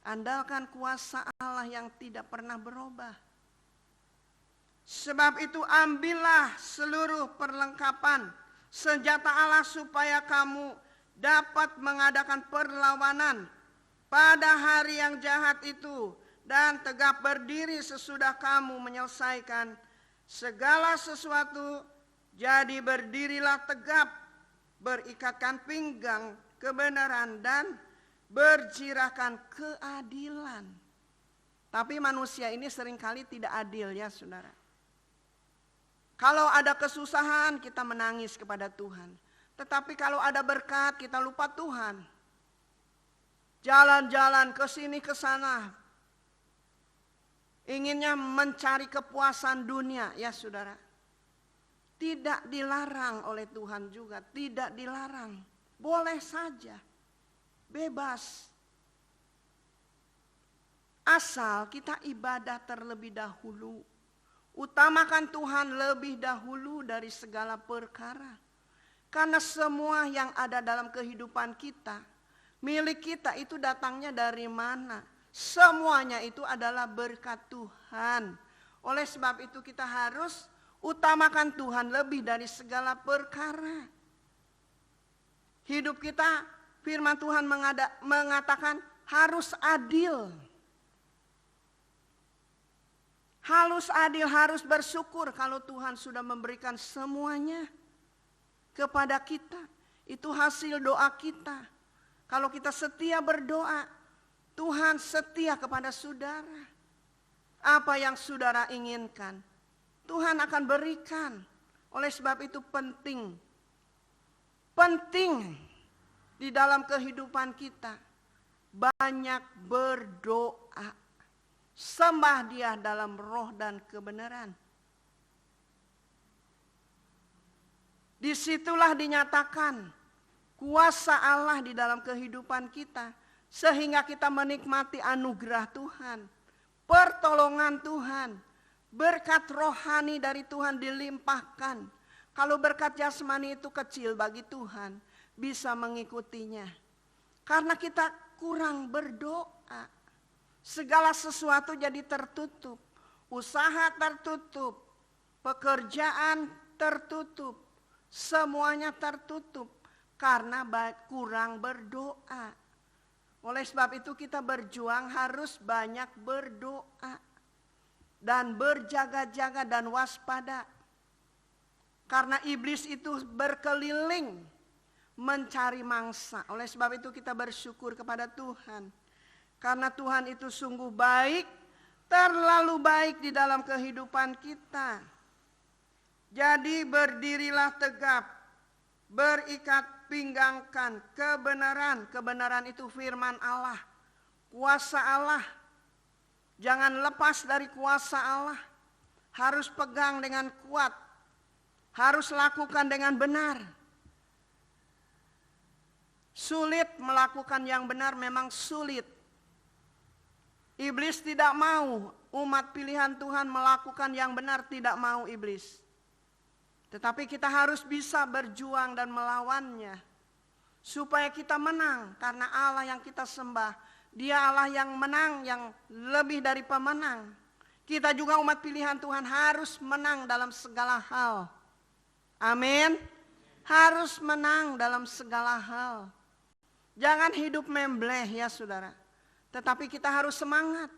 Andalkan kuasa Allah yang tidak pernah berubah. Sebab itu ambillah seluruh perlengkapan senjata Allah supaya kamu dapat mengadakan perlawanan pada hari yang jahat itu, dan tegap berdiri sesudah kamu menyelesaikan segala sesuatu. Jadi berdirilah tegap, berikatkan pinggang kebenaran dan berzirahkan keadilan. Tapi manusia ini seringkali tidak adil ya saudara. Kalau ada kesusahan kita menangis kepada Tuhan. Tetapi kalau ada berkat kita lupa Tuhan. Jalan-jalan ke sini ke sana. Inginnya mencari kepuasan dunia ya saudara. Tidak dilarang oleh Tuhan juga. Tidak dilarang. Boleh saja. Bebas. Asal kita ibadah terlebih dahulu. Utamakan Tuhan lebih dahulu dari segala perkara. Karena semua yang ada dalam kehidupan kita, milik kita itu datangnya dari mana? Semuanya itu adalah berkat Tuhan. Oleh sebab itu kita harus utamakan Tuhan lebih dari segala perkara. Hidup kita, firman Tuhan mengatakan harus adil. Harus adil, harus bersyukur kalau Tuhan sudah memberikan semuanya kepada kita. Itu hasil doa kita. Kalau kita setia berdoa, Tuhan setia kepada saudara. Apa yang saudara inginkan, Tuhan akan berikan. Oleh sebab itu penting di dalam kehidupan kita banyak berdoa. Sembah Dia dalam roh dan kebenaran. Disitulah dinyatakan kuasa Allah di dalam kehidupan kita. Sehingga kita menikmati anugerah Tuhan. Pertolongan Tuhan. Berkat rohani dari Tuhan dilimpahkan. Kalau berkat jasmani itu kecil bagi Tuhan, bisa mengikutinya. Karena kita kurang berdoa. Segala sesuatu jadi tertutup. Usaha tertutup. Pekerjaan tertutup. Semuanya tertutup. Karena kurang berdoa. Oleh sebab itu kita berjuang harus banyak berdoa. Dan berjaga-jaga dan waspada. Karena iblis itu berkeliling mencari mangsa. Oleh sebab itu kita bersyukur kepada Tuhan. Karena Tuhan itu sungguh baik, terlalu baik di dalam kehidupan kita. Jadi berdirilah tegap, berikat pinggangkan kebenaran. Kebenaran itu firman Allah, kuasa Allah. Jangan lepas dari kuasa Allah. Harus pegang dengan kuat. Harus lakukan dengan benar. Sulit melakukan yang benar, memang sulit. Iblis tidak mau umat pilihan Tuhan melakukan yang benar, tidak mau iblis. Tetapi kita harus bisa berjuang dan melawannya. Supaya kita menang, karena Allah yang kita sembah, Dia Allah yang menang, yang lebih dari pemenang. Kita juga umat pilihan Tuhan harus menang dalam segala hal. Amin. Harus menang dalam segala hal. Jangan hidup membleh ya saudara. Tetapi kita harus semangat.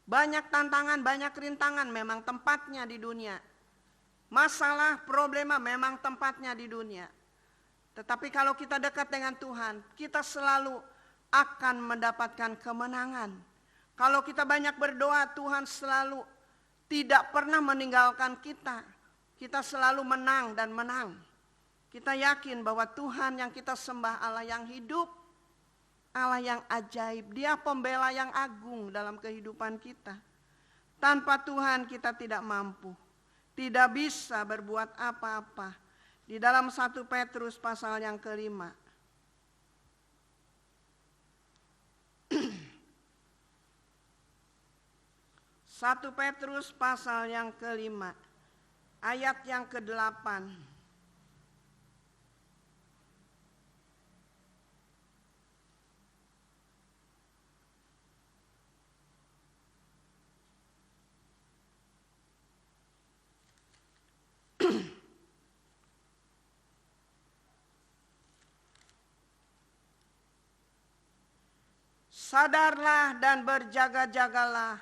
Banyak tantangan, banyak rintangan memang tempatnya di dunia. Masalah, problema memang tempatnya di dunia. Tetapi kalau kita dekat dengan Tuhan, kita selalu akan mendapatkan kemenangan. Kalau kita banyak berdoa, Tuhan selalu tidak pernah meninggalkan kita. Kita selalu menang dan menang. Kita yakin bahwa Tuhan yang kita sembah Allah yang hidup, Allah yang ajaib, Dia pembela yang agung dalam kehidupan kita. Tanpa Tuhan kita tidak mampu, tidak bisa berbuat apa-apa. Di dalam 1 Petrus pasal yang kelima. 1 Petrus pasal yang kelima, ayat yang ke-8. Sadarlah dan berjaga-jagalah,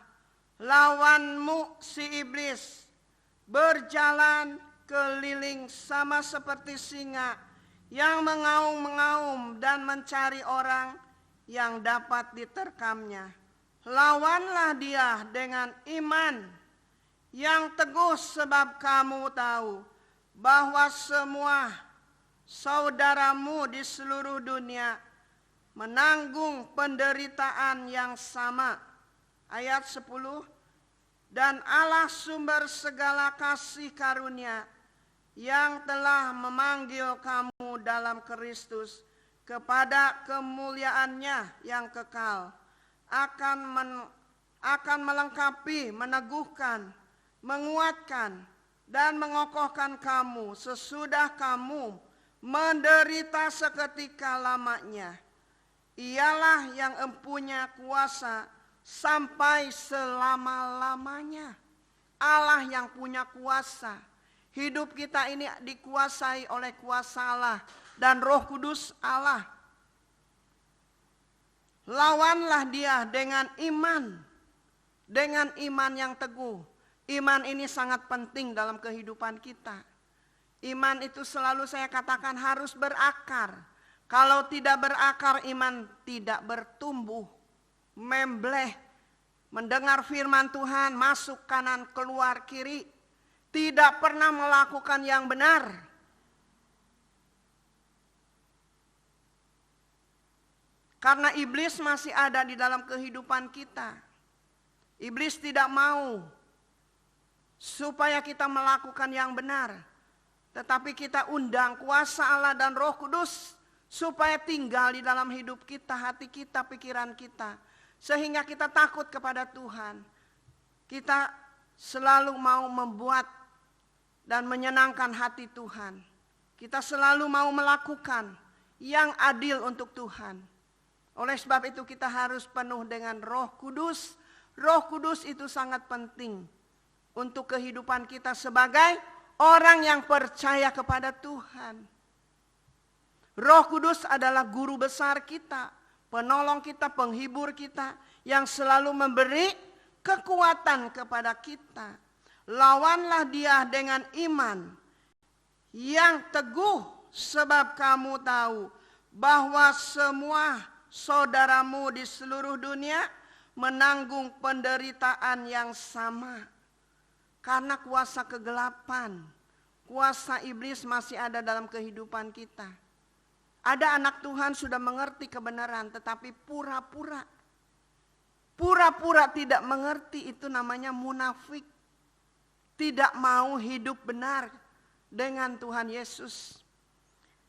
lawanmu si iblis berjalan keliling sama seperti singa yang mengaum-mengaum dan mencari orang yang dapat diterkamnya. Lawanlah dia dengan iman yang teguh, sebab kamu tahu bahwa semua saudaramu di seluruh dunia menanggung penderitaan yang sama. Ayat 10. Dan Allah sumber segala kasih karunia yang telah memanggil kamu dalam Kristus kepada kemuliaannya yang kekal akan melengkapi, meneguhkan, menguatkan dan mengokohkan kamu sesudah kamu menderita seketika lamanya. Ialah yang empunya kuasa sampai selama-lamanya. Allah yang punya kuasa. Hidup kita ini dikuasai oleh kuasa Allah dan Roh Kudus Allah. Lawanlah dia dengan iman. Dengan iman yang teguh. Iman ini sangat penting dalam kehidupan kita. Iman itu selalu saya katakan harus berakar. Kalau tidak berakar, iman tidak bertumbuh, membleh, mendengar firman Tuhan, masuk kanan, keluar kiri, tidak pernah melakukan yang benar. Karena iblis masih ada di dalam kehidupan kita. Iblis tidak mau supaya kita melakukan yang benar. Tetapi kita undang kuasa Allah dan Roh Kudus supaya tinggal di dalam hidup kita, hati kita, pikiran kita. Sehingga kita takut kepada Tuhan. Kita selalu mau membuat dan menyenangkan hati Tuhan. Kita selalu mau melakukan yang adil untuk Tuhan. Oleh sebab itu kita harus penuh dengan Roh Kudus. Roh Kudus itu sangat penting untuk kehidupan kita sebagai orang yang percaya kepada Tuhan. Roh Kudus adalah guru besar kita, penolong kita, penghibur kita, yang selalu memberi kekuatan kepada kita. Lawanlah dia dengan iman yang teguh, sebab kamu tahu bahwa semua saudaramu di seluruh dunia menanggung penderitaan yang sama. Karena kuasa kegelapan, kuasa iblis masih ada dalam kehidupan kita. Ada anak Tuhan sudah mengerti kebenaran tetapi pura-pura. Pura-pura tidak mengerti, itu namanya munafik. Tidak mau hidup benar dengan Tuhan Yesus.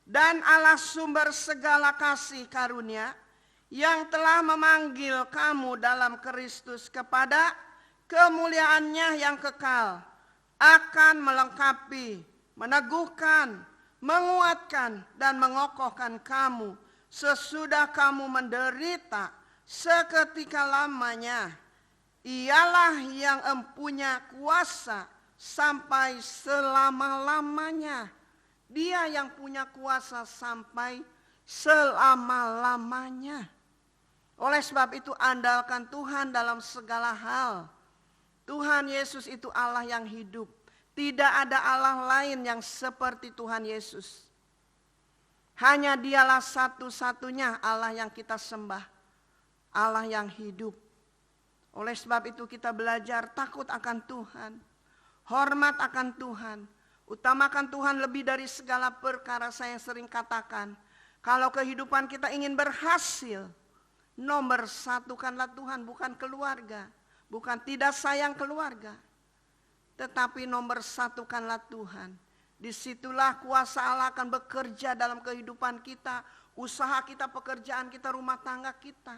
Dan Allah sumber segala kasih karunia yang telah memanggil kamu dalam Kristus kepada kemuliaannya yang kekal akan melengkapi, meneguhkan, menguatkan dan mengokohkan kamu sesudah kamu menderita seketika lamanya. Ialah yang empunya kuasa sampai selama-lamanya. Dia yang punya kuasa sampai selama-lamanya. Oleh sebab itu andalkan Tuhan dalam segala hal. Tuhan Yesus itu Allah yang hidup. Tidak ada Allah lain yang seperti Tuhan Yesus. Hanya dialah satu-satunya Allah yang kita sembah. Allah yang hidup. Oleh sebab itu kita belajar takut akan Tuhan. Hormat akan Tuhan. Utamakan Tuhan lebih dari segala perkara. Saya sering katakan. Kalau kehidupan kita ingin berhasil. Nomor satukanlah Tuhan, bukan keluarga. Bukan tidak sayang keluarga. Tetapi nomor satukanlah Tuhan. Disitulah kuasa Allah akan bekerja dalam kehidupan kita. Usaha kita, pekerjaan kita, rumah tangga kita.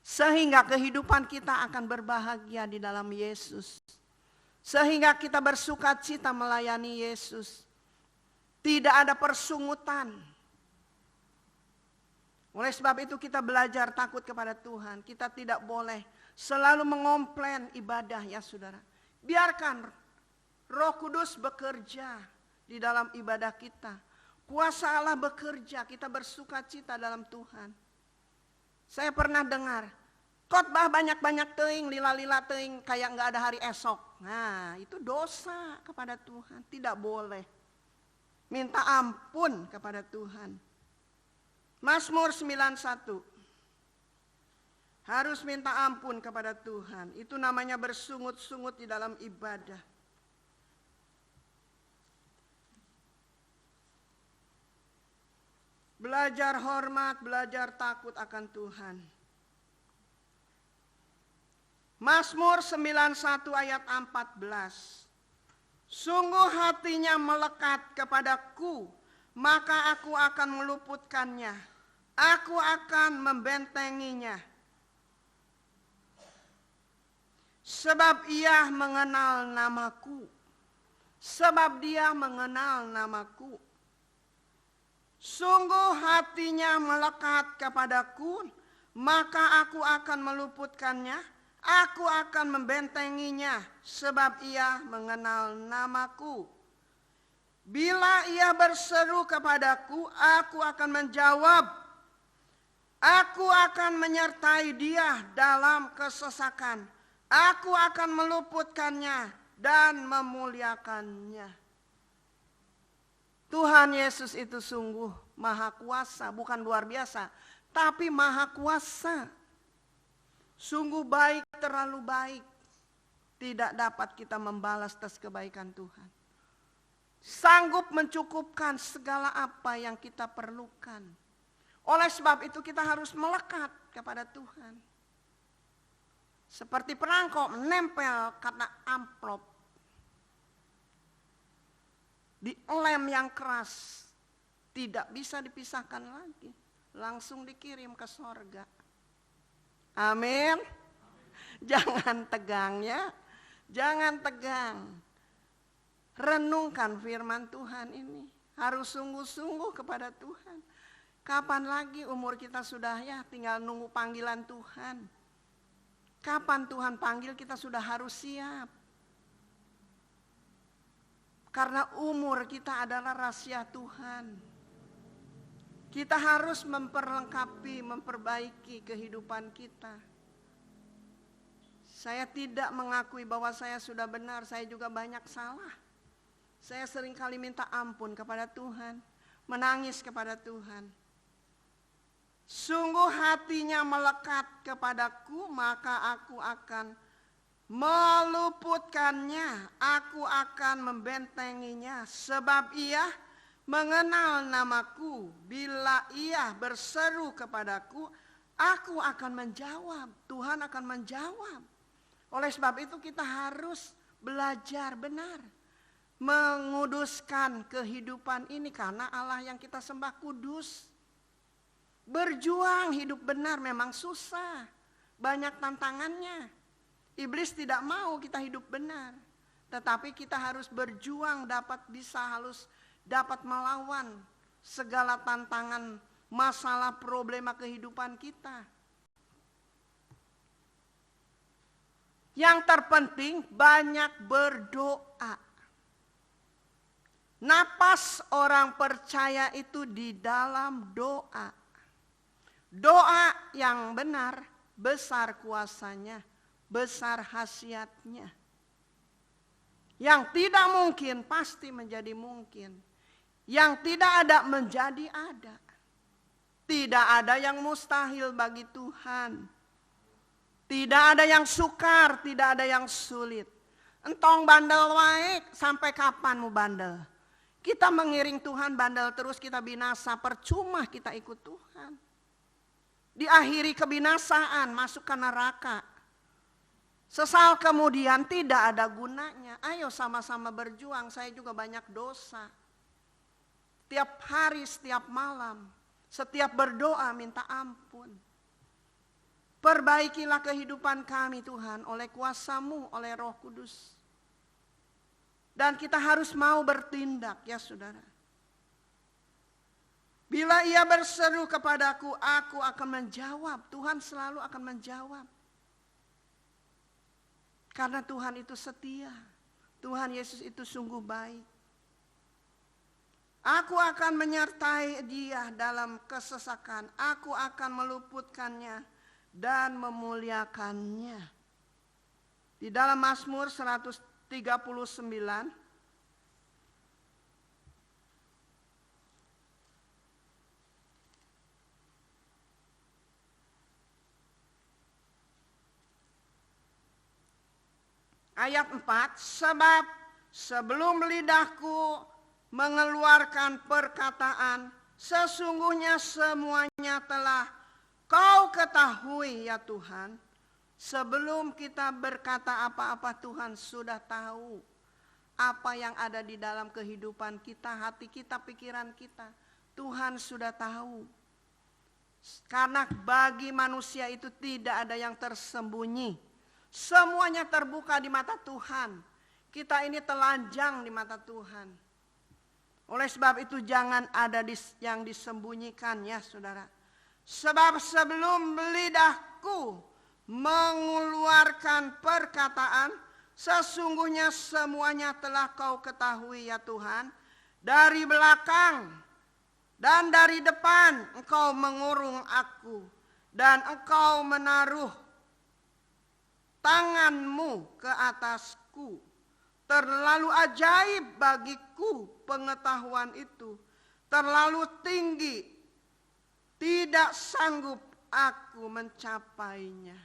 Sehingga kehidupan kita akan berbahagia di dalam Yesus. Sehingga kita bersuka cita melayani Yesus. Tidak ada persungutan. Oleh sebab itu kita belajar takut kepada Tuhan. Kita tidak boleh selalu mengomplain ibadah ya saudara. Biarkan Roh Kudus bekerja di dalam ibadah kita. Kuasa Allah bekerja, kita bersuka cita dalam Tuhan. Saya pernah dengar, khotbah banyak-banyak teuing, lila-lila teuing kayak gak ada hari esok. Nah itu dosa kepada Tuhan, tidak boleh. Minta ampun kepada Tuhan. Mazmur 91. Harus minta ampun kepada Tuhan. Itu namanya bersungut-sungut di dalam ibadah. Belajar hormat, belajar takut akan Tuhan. Mazmur 91 ayat 14. Sungguh hatinya melekat kepadaku, maka aku akan meluputkannya. Aku akan membentenginya. Sebab ia mengenal namaku. Sebab dia mengenal namaku. Sungguh hatinya melekat kepadaku, maka aku akan meluputkannya, aku akan membentenginya, sebab ia mengenal namaku. Bila ia berseru kepadaku, aku akan menjawab. Aku akan menyertai dia dalam kesesakan. Aku akan meluputkannya dan memuliakannya. Tuhan Yesus itu sungguh maha kuasa, bukan luar biasa, tapi maha kuasa. Sungguh baik, terlalu baik. Tidak dapat kita membalas atas kebaikan Tuhan. Sanggup mencukupkan segala apa yang kita perlukan. Oleh sebab itu kita harus melekat kepada Tuhan. Seperti perangkok menempel kata amplop di lem yang keras, tidak bisa dipisahkan lagi, langsung dikirim ke sorga. Amin. Jangan tegang ya, jangan tegang. Renungkan firman Tuhan ini, harus sungguh-sungguh kepada Tuhan. Kapan lagi umur kita sudah ya tinggal nunggu panggilan Tuhan. Kapan Tuhan panggil kita sudah harus siap. Karena umur kita adalah rahasia Tuhan. Kita harus memperlengkapi, memperbaiki kehidupan kita. Saya tidak mengakui bahwa saya sudah benar, saya juga banyak salah. Saya seringkali minta ampun kepada Tuhan, menangis kepada Tuhan. Sungguh hatinya melekat kepadaku, maka aku akan meluputkannya, aku akan membentenginya, sebab ia mengenal namaku. Bila ia berseru kepadaku, aku akan menjawab. Tuhan akan menjawab. Oleh sebab itu kita harus belajar benar, menguduskan kehidupan ini, karena Allah yang kita sembah kudus. Berjuang hidup benar memang susah, banyak tantangannya. Iblis tidak mau kita hidup benar, tetapi kita harus berjuang dapat melawan segala tantangan, masalah, problema kehidupan kita. Yang terpenting banyak berdoa. Napas orang percaya itu di dalam doa. Doa yang benar, besar kuasanya, besar khasiatnya. Yang tidak mungkin pasti menjadi mungkin. Yang tidak ada menjadi ada. Tidak ada yang mustahil bagi Tuhan. Tidak ada yang sukar, tidak ada yang sulit. Entong bandel wae, sampai kapan mau bandel? Kita mengiring Tuhan bandel terus, kita binasa, percuma kita ikut Tuhan. Diakhiri kebinasaan, masuk ke neraka. Sesal kemudian tidak ada gunanya. Ayo sama-sama berjuang, saya juga banyak dosa. Tiap hari, setiap malam, setiap berdoa minta ampun. Perbaikilah kehidupan kami Tuhan oleh kuasa-Mu, oleh Roh Kudus. Dan kita harus mau bertindak ya saudara. Bila ia berseru kepadaku, aku akan menjawab. Tuhan selalu akan menjawab. Karena Tuhan itu setia. Tuhan Yesus itu sungguh baik. Aku akan menyertai dia dalam kesesakan. Aku akan meluputkannya dan memuliakannya. Di dalam Mazmur 139. Ayat 4, sebab sebelum lidahku mengeluarkan perkataan, sesungguhnya semuanya telah Kau ketahui ya Tuhan. Sebelum kita berkata apa-apa, Tuhan sudah tahu apa yang ada di dalam kehidupan kita, hati kita, pikiran kita. Tuhan sudah tahu. Karena bagi manusia itu tidak ada yang tersembunyi. Semuanya terbuka di mata Tuhan. Kita ini telanjang di mata Tuhan. Oleh sebab itu jangan ada yang disembunyikan ya saudara. Sebab sebelum lidahku mengeluarkan perkataan, sesungguhnya semuanya telah kau ketahui ya Tuhan. Dari belakang dan dari depan engkau mengurung aku, dan engkau menaruh tanganmu ke atasku. Terlalu ajaib bagiku pengetahuan itu, terlalu tinggi, tidak sanggup aku mencapainya.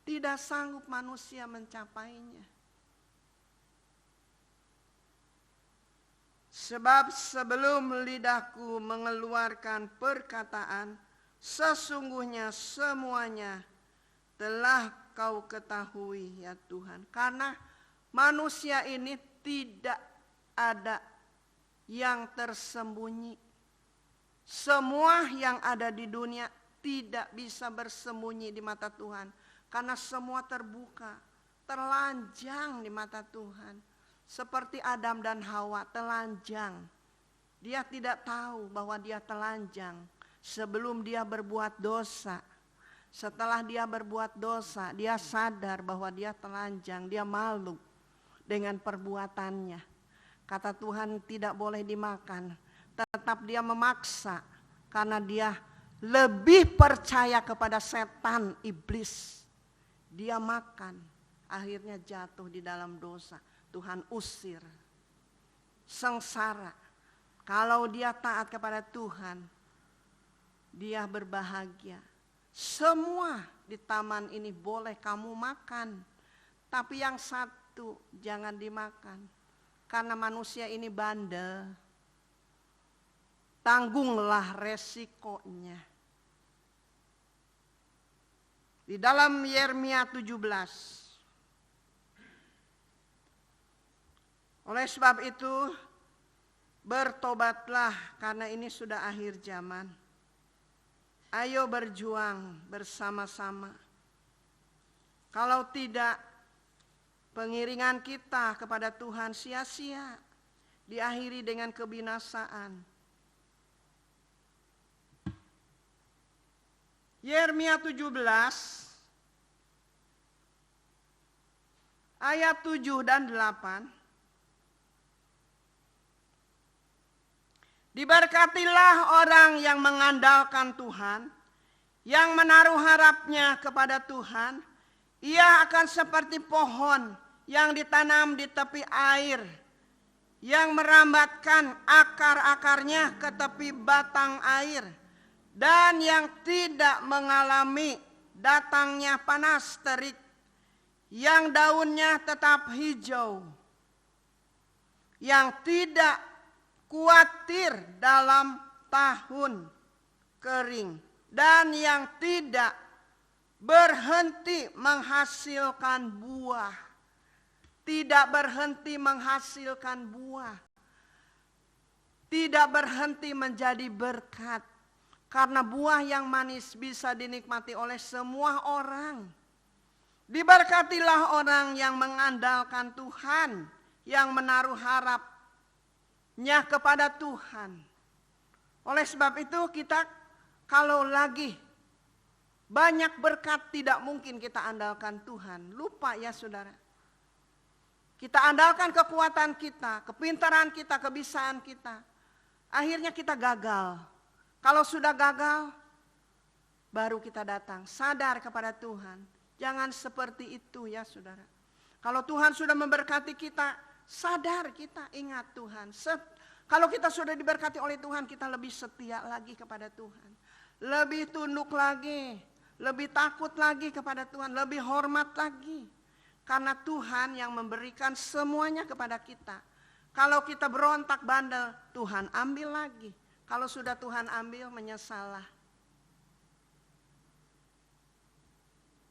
Tidak sanggup manusia mencapainya. Sebab sebelum lidahku mengeluarkan perkataan, sesungguhnya semuanya telah kau ketahui ya Tuhan. Karena manusia ini tidak ada yang tersembunyi. Semua yang ada di dunia tidak bisa bersembunyi di mata Tuhan. Karena semua terbuka, telanjang di mata Tuhan. Seperti Adam dan Hawa telanjang. Dia tidak tahu bahwa dia telanjang sebelum dia berbuat dosa. Setelah dia berbuat dosa, dia sadar bahwa dia telanjang, dia malu dengan perbuatannya. Kata Tuhan tidak boleh dimakan, tetap dia memaksa karena dia lebih percaya kepada setan, iblis. Dia makan, akhirnya jatuh di dalam dosa. Tuhan usir, sengsara. Kalau dia taat kepada Tuhan, dia berbahagia. Semua di taman ini boleh kamu makan, tapi yang satu jangan dimakan. Karena manusia ini bandel. Tanggunglah resikonya. Di dalam Yeremia 17. Oleh sebab itu, bertobatlah karena ini sudah akhir zaman. Ayo berjuang bersama-sama. Kalau tidak, pengiringan kita kepada Tuhan sia-sia, diakhiri dengan kebinasaan. Yeremia 17 ayat 7 dan 8. Diberkatilah orang yang mengandalkan Tuhan, yang menaruh harapnya kepada Tuhan. Ia akan seperti pohon yang ditanam di tepi air, yang merambatkan akar-akarnya ke tepi batang air, dan yang tidak mengalami datangnya panas terik, yang daunnya tetap hijau, yang tidak khawatir dalam tahun kering, dan yang tidak berhenti menghasilkan buah. Tidak berhenti menghasilkan buah. Tidak berhenti menjadi berkat. Karena buah yang manis bisa dinikmati oleh semua orang. Diberkatilah orang yang mengandalkan Tuhan, yang menaruh harap kepada Tuhan. Oleh sebab itu kita kalau lagi banyak berkat tidak mungkin kita andalkan Tuhan. Lupa ya saudara. Kita andalkan kekuatan kita, kepintaran kita, kebisaan kita. Akhirnya kita gagal. Kalau sudah gagal, baru kita datang sadar kepada Tuhan. Jangan seperti itu ya saudara. Kalau Tuhan sudah memberkati kita, sadar kita, ingat Tuhan. Kalau kita sudah diberkati oleh Tuhan, kita lebih setia lagi kepada Tuhan. Lebih tunduk lagi, lebih takut lagi kepada Tuhan, lebih hormat lagi. Karena Tuhan yang memberikan semuanya kepada kita. Kalau kita berontak bandel, Tuhan ambil lagi. Kalau sudah Tuhan ambil, menyesallah.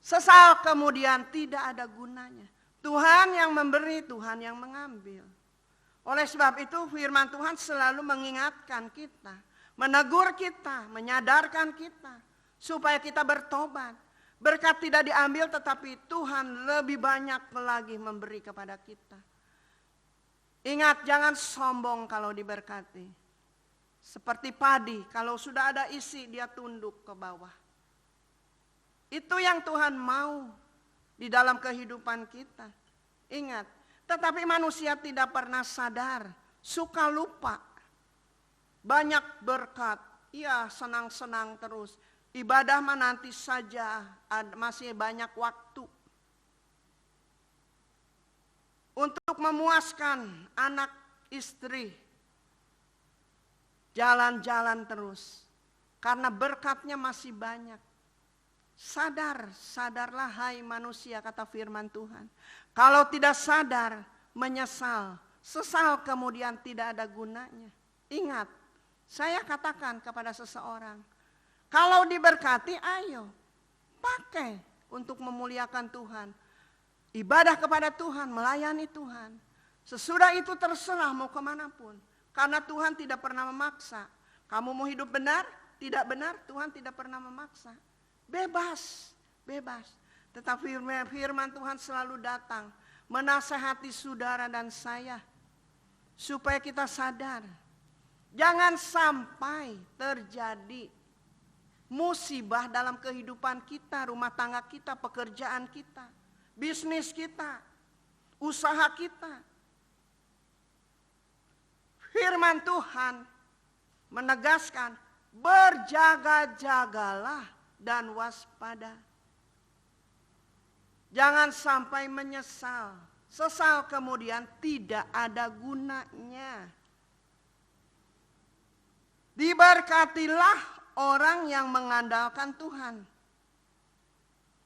Sesal kemudian tidak ada gunanya. Tuhan yang memberi, Tuhan yang mengambil. Oleh sebab itu firman Tuhan selalu mengingatkan kita, menegur kita, menyadarkan kita, supaya kita bertobat. Berkat tidak diambil tetapi Tuhan lebih banyak lagi memberi kepada kita. Ingat, jangan sombong kalau diberkati. Seperti padi, kalau sudah ada isi dia tunduk ke bawah. Itu yang Tuhan mau di dalam kehidupan kita. Ingat, tetapi manusia tidak pernah sadar, suka lupa. Banyak berkat, ya senang-senang terus. Ibadah mah nanti saja, masih banyak waktu. Untuk memuaskan anak istri, jalan-jalan terus. Karena berkatnya masih banyak. Sadarlah hai manusia, kata firman Tuhan. Kalau tidak sadar, menyesal. Sesal kemudian tidak ada gunanya. Ingat, saya katakan kepada seseorang, kalau diberkati, ayo pakai untuk memuliakan Tuhan. Ibadah kepada Tuhan, melayani Tuhan. Sesudah itu terserah mau kemanapun. Karena Tuhan tidak pernah memaksa. Kamu mau hidup benar, tidak benar, Tuhan tidak pernah memaksa. Bebas. Tetapi firman Tuhan selalu datang menasehati saudara dan saya supaya kita sadar. Jangan sampai terjadi musibah dalam kehidupan kita, rumah tangga kita, pekerjaan kita, bisnis kita, usaha kita. Firman Tuhan menegaskan, berjaga-jagalah dan waspada. Jangan sampai menyesal. Sesal kemudian tidak ada gunanya. Diberkatilah orang yang mengandalkan Tuhan.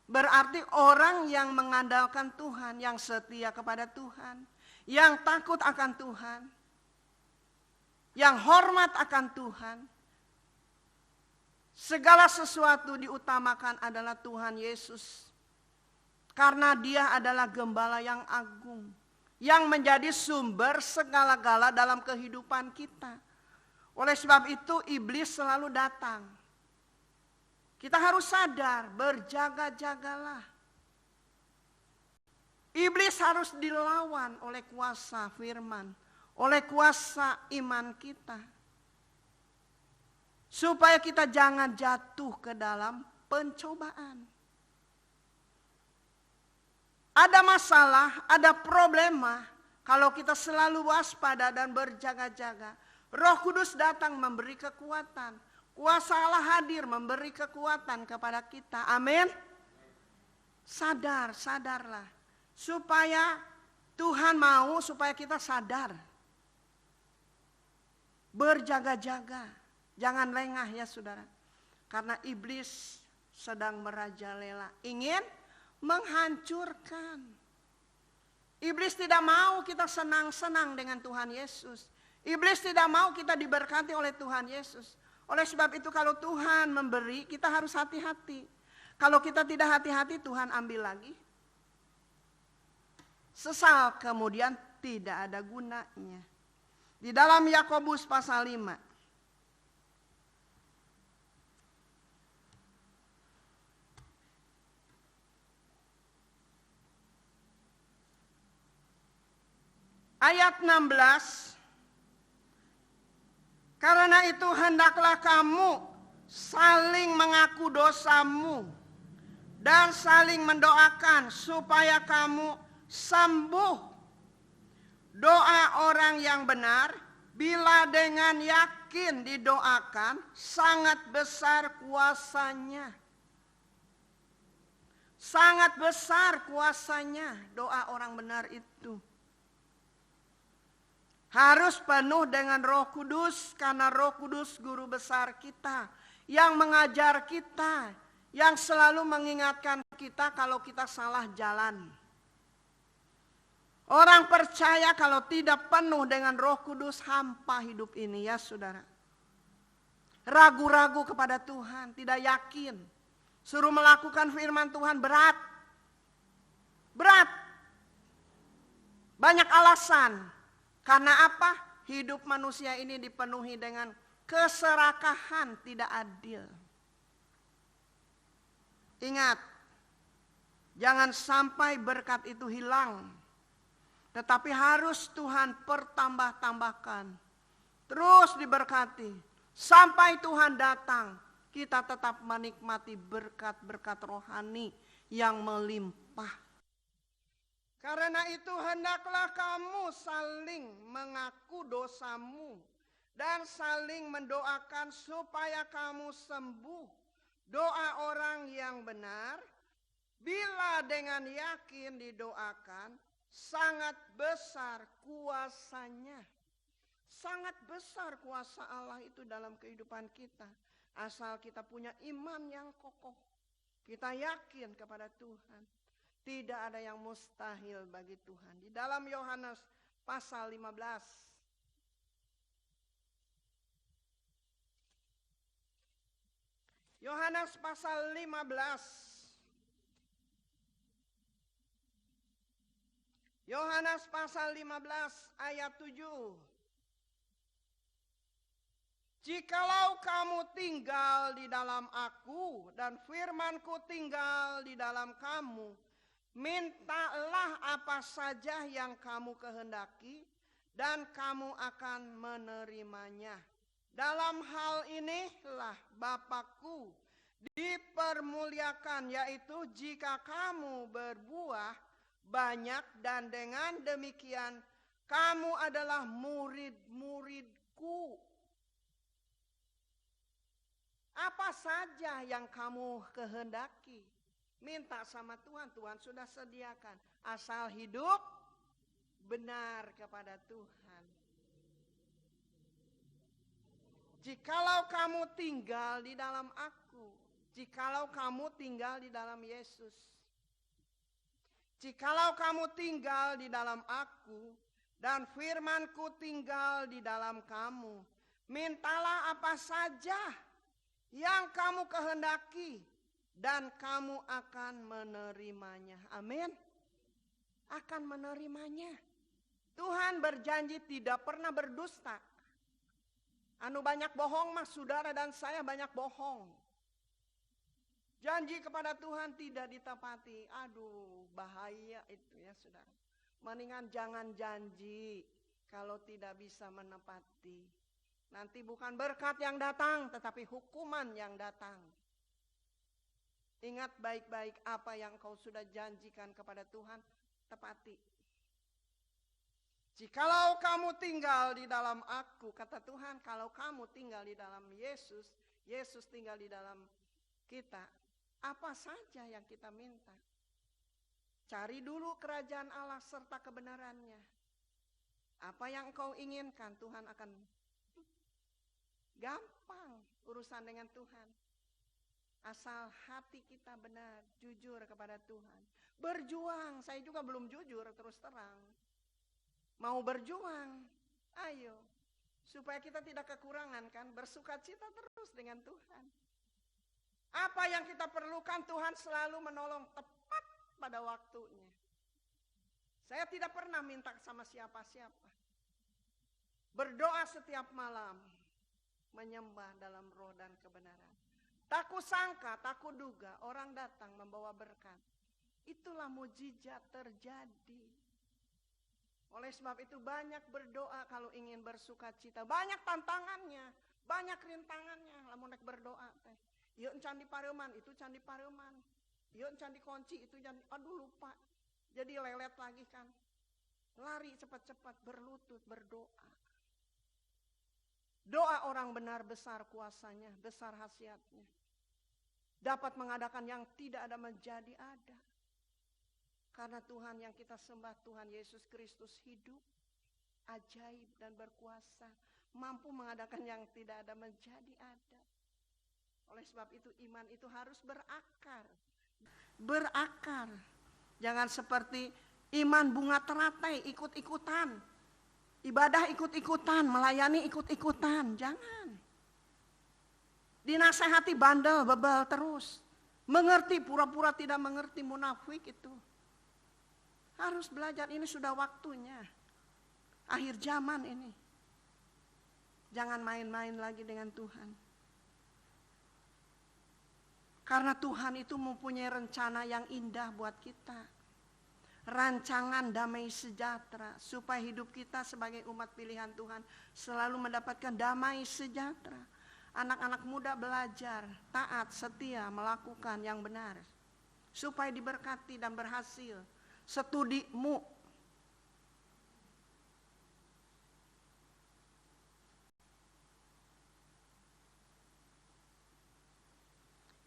Berarti orang yang mengandalkan Tuhan, yang setia kepada Tuhan, yang takut akan Tuhan, yang hormat akan Tuhan. Segala sesuatu diutamakan adalah Tuhan Yesus. Karena dia adalah gembala yang agung, yang menjadi sumber segala-gala dalam kehidupan kita. Oleh sebab itu iblis selalu datang. Kita harus sadar, berjaga-jagalah. Iblis harus dilawan oleh kuasa firman, oleh kuasa iman kita. Supaya kita jangan jatuh ke dalam pencobaan. Ada masalah, ada problema. Kalau kita selalu waspada dan berjaga-jaga, Roh Kudus datang memberi kekuatan. Kuasa Allah hadir memberi kekuatan kepada kita. Amin. Sadarlah. Supaya Tuhan mau supaya kita sadar. Berjaga-jaga. Jangan lengah ya saudara. Karena iblis sedang merajalela. Ingin menghancurkan. Iblis tidak mau kita senang-senang dengan Tuhan Yesus. Iblis tidak mau kita diberkati oleh Tuhan Yesus. Oleh sebab itu kalau Tuhan memberi, kita harus hati-hati. Kalau kita tidak hati-hati, Tuhan ambil lagi. Sesal kemudian tidak ada gunanya. Di dalam Yakobus pasal 5. Ayat 16. Karena itu hendaklah kamu saling mengaku dosamu dan saling mendoakan supaya kamu sembuh. Doa orang yang benar bila dengan yakin didoakan sangat besar kuasanya. Sangat besar kuasanya doa orang benar itu. Harus penuh dengan Roh Kudus karena Roh Kudus guru besar kita yang mengajar kita, yang selalu mengingatkan kita kalau kita salah jalan. Orang percaya kalau tidak penuh dengan Roh Kudus hampa hidup ini ya saudara. Ragu-ragu kepada Tuhan, tidak yakin. Suruh melakukan firman Tuhan berat. Banyak alasan. Karena apa? Hidup manusia ini dipenuhi dengan keserakahan tidak adil. Ingat, jangan sampai berkat itu hilang. Tetapi harus Tuhan pertambah-tambahkan. Terus diberkati. Sampai Tuhan datang, kita tetap menikmati berkat-berkat rohani yang melimpah. Karena itu hendaklah kamu saling mengaku dosamu dan saling mendoakan supaya kamu sembuh. Doa orang yang benar, bila dengan yakin didoakan, sangat besar kuasanya. Sangat besar kuasa Allah itu dalam kehidupan kita. Asal kita punya iman yang kokoh. Kita yakin kepada Tuhan. Tidak ada yang mustahil bagi Tuhan. Di dalam Yohanes pasal 15. Yohanes pasal 15. Yohanes pasal 15 ayat 7. Jikalau kamu tinggal di dalam aku dan firman-Ku tinggal di dalam kamu, mintalah apa saja yang kamu kehendaki dan kamu akan menerimanya. Dalam hal inilah Bapa-Ku dipermuliakan, yaitu jika kamu berbuah banyak dan dengan demikian kamu adalah murid-murid-Ku. Apa saja yang kamu kehendaki, minta sama Tuhan, Tuhan sudah sediakan. Asal hidup benar kepada Tuhan. Jikalau kamu tinggal di dalam aku, jikalau kamu tinggal di dalam Yesus, jikalau kamu tinggal di dalam aku, dan firman-Ku tinggal di dalam kamu, mintalah apa saja yang kamu kehendaki, dan kamu akan menerimanya. Amin. Akan menerimanya. Tuhan berjanji tidak pernah berdusta. Anu banyak bohong mas, saudara dan saya banyak bohong. Janji kepada Tuhan tidak ditepati. Aduh, bahaya itu ya saudara. Mendingan jangan janji kalau tidak bisa menepati. Nanti bukan berkat yang datang, tetapi hukuman yang datang. Ingat baik-baik apa yang kau sudah janjikan kepada Tuhan, tepati. Jikalau kamu tinggal di dalam aku, kata Tuhan, kalau kamu tinggal di dalam Yesus, Yesus tinggal di dalam kita, apa saja yang kita minta. Cari dulu kerajaan Allah serta kebenarannya. Apa yang kau inginkan, Tuhan akan gampang urusan dengan Tuhan. Asal hati kita benar, jujur kepada Tuhan. Berjuang, saya juga belum jujur terus terang. Mau berjuang, ayo. Supaya kita tidak kekurangan kan, bersukacita terus dengan Tuhan. Apa yang kita perlukan Tuhan selalu menolong tepat pada waktunya. Saya tidak pernah minta sama siapa-siapa. Berdoa setiap malam. Menyembah dalam roh dan kebenaran. Tak kusangka, tak kuduga orang datang membawa berkat. Itulah mujizat terjadi. Oleh sebab itu banyak berdoa kalau ingin bersukacita. Banyak tantangannya, banyak rintangannya. Lamun nek berdoa teh. Yuk candi Pareuman, itu candi Pareuman. Yuk candi Kunci, itu candi, aduh lupa. Jadi lelet lagi kan. Lari cepat-cepat, berlutut, berdoa. Doa orang benar besar kuasanya, besar khasiatnya. Dapat mengadakan yang tidak ada menjadi ada. Karena Tuhan yang kita sembah, Tuhan Yesus Kristus hidup, ajaib dan berkuasa. Mampu mengadakan yang tidak ada menjadi ada. Oleh sebab itu iman itu harus berakar. Berakar. Jangan seperti iman bunga teratai, ikut-ikutan. Ibadah ikut-ikutan, melayani ikut-ikutan, jangan. Dinasehati bandel, bebal terus. Mengerti, pura-pura tidak mengerti, munafik itu. Harus belajar, ini sudah waktunya. Akhir zaman ini. Jangan main-main lagi dengan Tuhan. Karena Tuhan itu mempunyai rencana yang indah buat kita. rancangan damai sejahtera, supaya hidup kita sebagai umat pilihan Tuhan selalu mendapatkan damai sejahtera. Anak-anak muda belajar, taat, setia, melakukan yang benar, supaya diberkati dan berhasil studimu.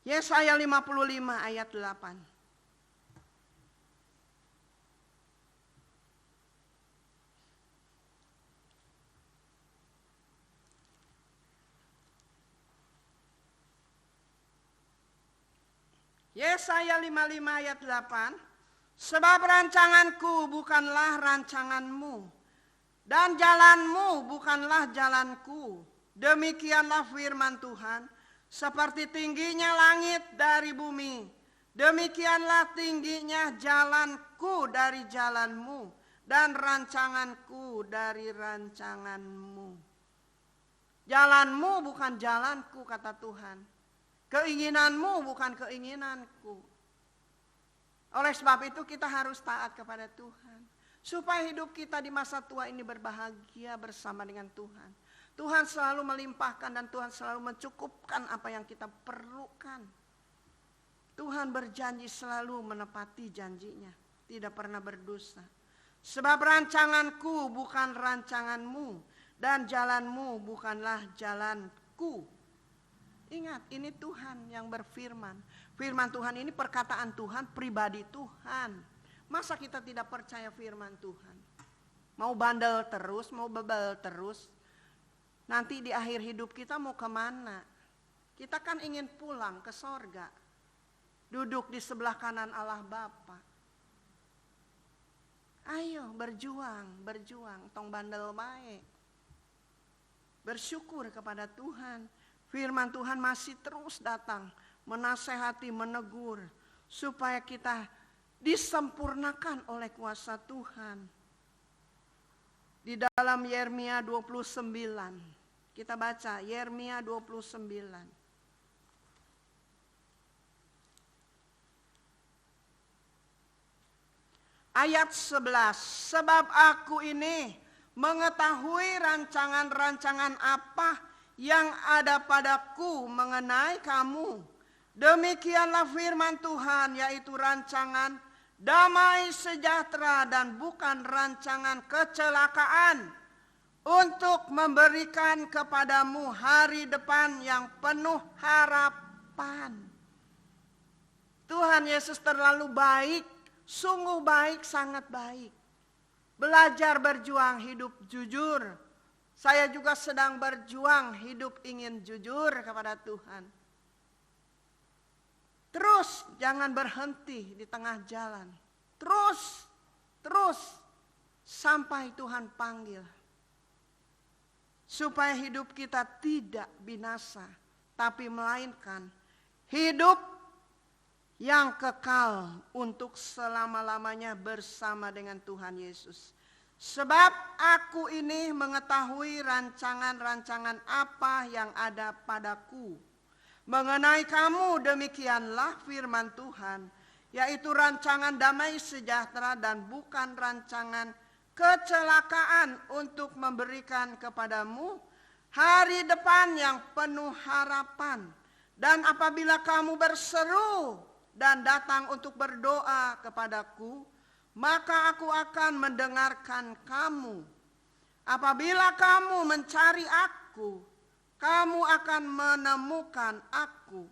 Yesaya 55 ayat 8. Yesaya 55 ayat 8. Sebab rancanganku bukanlah rancanganmu, dan jalanmu bukanlah jalanku. Demikianlah firman Tuhan. Seperti tingginya langit dari bumi, demikianlah tingginya jalanku dari jalanmu, dan rancanganku dari rancanganmu. Jalanmu bukan jalanku, kata Tuhan. Keinginanmu bukan keinginanku. Oleh sebab itu kita harus taat kepada Tuhan, supaya hidup kita di masa tua ini berbahagia bersama dengan Tuhan. Tuhan selalu melimpahkan dan Tuhan selalu mencukupkan apa yang kita perlukan. Tuhan berjanji selalu menepati janjinya, tidak pernah berdosa. Sebab rancanganku bukan rancanganmu, dan jalanmu bukanlah jalanku. Ingat, ini Tuhan yang berfirman. Firman Tuhan ini perkataan Tuhan, pribadi Tuhan. Masa kita tidak percaya firman Tuhan? Mau bandel terus, mau bebel terus, nanti di akhir hidup kita mau kemana? Kita kan ingin pulang ke sorga, duduk di sebelah kanan Allah Bapa. Ayo berjuang, tong bandel baik. Bersyukur kepada Tuhan. Firman Tuhan masih terus datang, menasehati, menegur, supaya kita disempurnakan oleh kuasa Tuhan. Di dalam Yeremia 29, kita baca Yeremia 29. Ayat 11, sebab aku ini mengetahui rancangan-rancangan apa yang ada padaku mengenai kamu. Demikianlah firman Tuhan, yaitu rancangan damai sejahtera dan bukan rancangan kecelakaan, untuk memberikan kepadamu hari depan yang penuh harapan. Tuhan Yesus terlalu baik, sungguh baik, sangat baik. Belajar berjuang hidup jujur. Saya juga sedang berjuang hidup ingin jujur kepada Tuhan. Terus jangan berhenti di tengah jalan. Terus sampai Tuhan panggil. Supaya hidup kita tidak binasa, tapi melainkan hidup yang kekal untuk selama-lamanya bersama dengan Tuhan Yesus. Sebab aku ini mengetahui rancangan-rancangan apa yang ada padaku mengenai kamu, demikianlah firman Tuhan, yaitu rancangan damai sejahtera dan bukan rancangan kecelakaan, untuk memberikan kepadamu hari depan yang penuh harapan. Dan apabila kamu berseru dan datang untuk berdoa kepadaku, maka aku akan mendengarkan kamu. Apabila kamu mencari aku, kamu akan menemukan aku.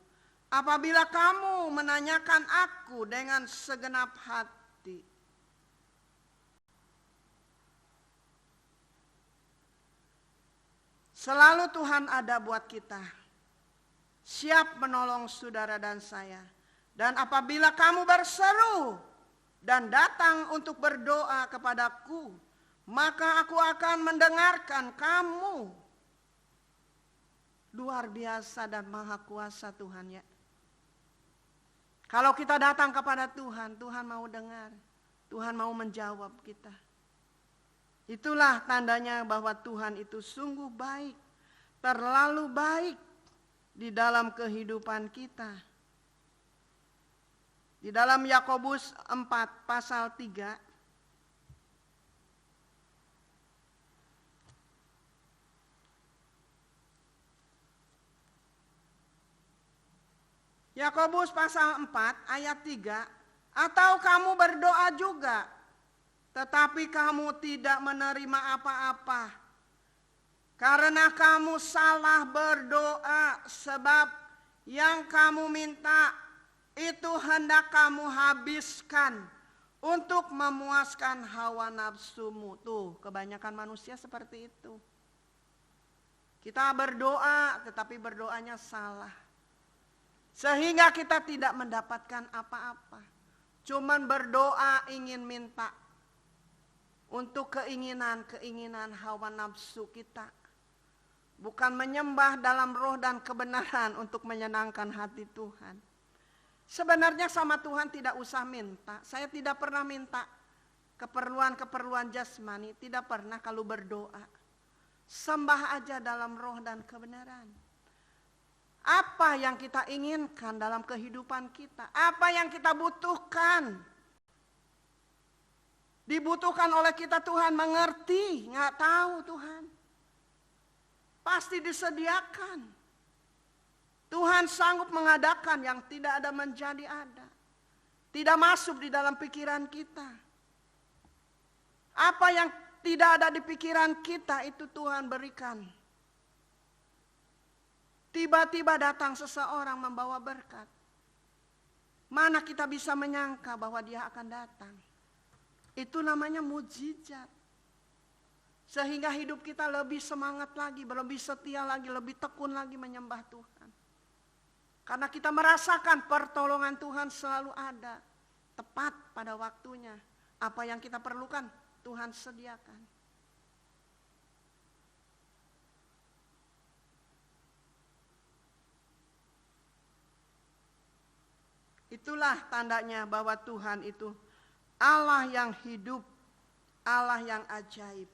Apabila kamu menanyakan aku dengan segenap hati. Selalu Tuhan ada buat kita, siap menolong saudara dan saya. Dan apabila kamu berseru dan datang untuk berdoa kepadaku, maka aku akan mendengarkan kamu. Luar biasa dan maha kuasa Tuhan ya. Kalau kita datang kepada Tuhan, Tuhan mau dengar, Tuhan mau menjawab kita. Itulah tandanya bahwa Tuhan itu sungguh baik, terlalu baik di dalam kehidupan kita. Di dalam Yakobus 4 pasal 3. Yakobus pasal 4 ayat 3. Atau kamu berdoa juga, tetapi kamu tidak menerima apa-apa. Karena kamu salah berdoa, sebab yang kamu minta itu hendak kamu habiskan untuk memuaskan hawa nafsumu. Tuh, kebanyakan manusia seperti itu. Kita berdoa, tetapi berdoanya salah. Sehingga kita tidak mendapatkan apa-apa. Cuman berdoa ingin minta untuk keinginan hawa nafsu kita. Bukan menyembah dalam roh dan kebenaran untuk menyenangkan hati Tuhan. Sebenarnya sama Tuhan tidak usah minta. Saya tidak pernah minta keperluan-keperluan jasmani. Tidak pernah kalau berdoa. Sembah aja dalam roh dan kebenaran. Apa yang kita inginkan dalam kehidupan kita? Apa yang kita butuhkan? Dibutuhkan oleh kita, Tuhan mengerti. Nggak tahu Tuhan. Pasti disediakan. Tuhan sanggup mengadakan yang tidak ada menjadi ada. Tidak masuk di dalam pikiran kita. Apa yang tidak ada di pikiran kita itu Tuhan berikan. Tiba-tiba datang seseorang membawa berkat. Mana kita bisa menyangka bahwa dia akan datang. Itu namanya mujizat. Sehingga hidup kita lebih semangat lagi, lebih setia lagi, lebih tekun lagi menyembah Tuhan. Karena kita merasakan pertolongan Tuhan selalu ada. Tepat pada waktunya. Apa yang kita perlukan, Tuhan sediakan. Itulah tandanya bahwa Tuhan itu Allah yang hidup, Allah yang ajaib.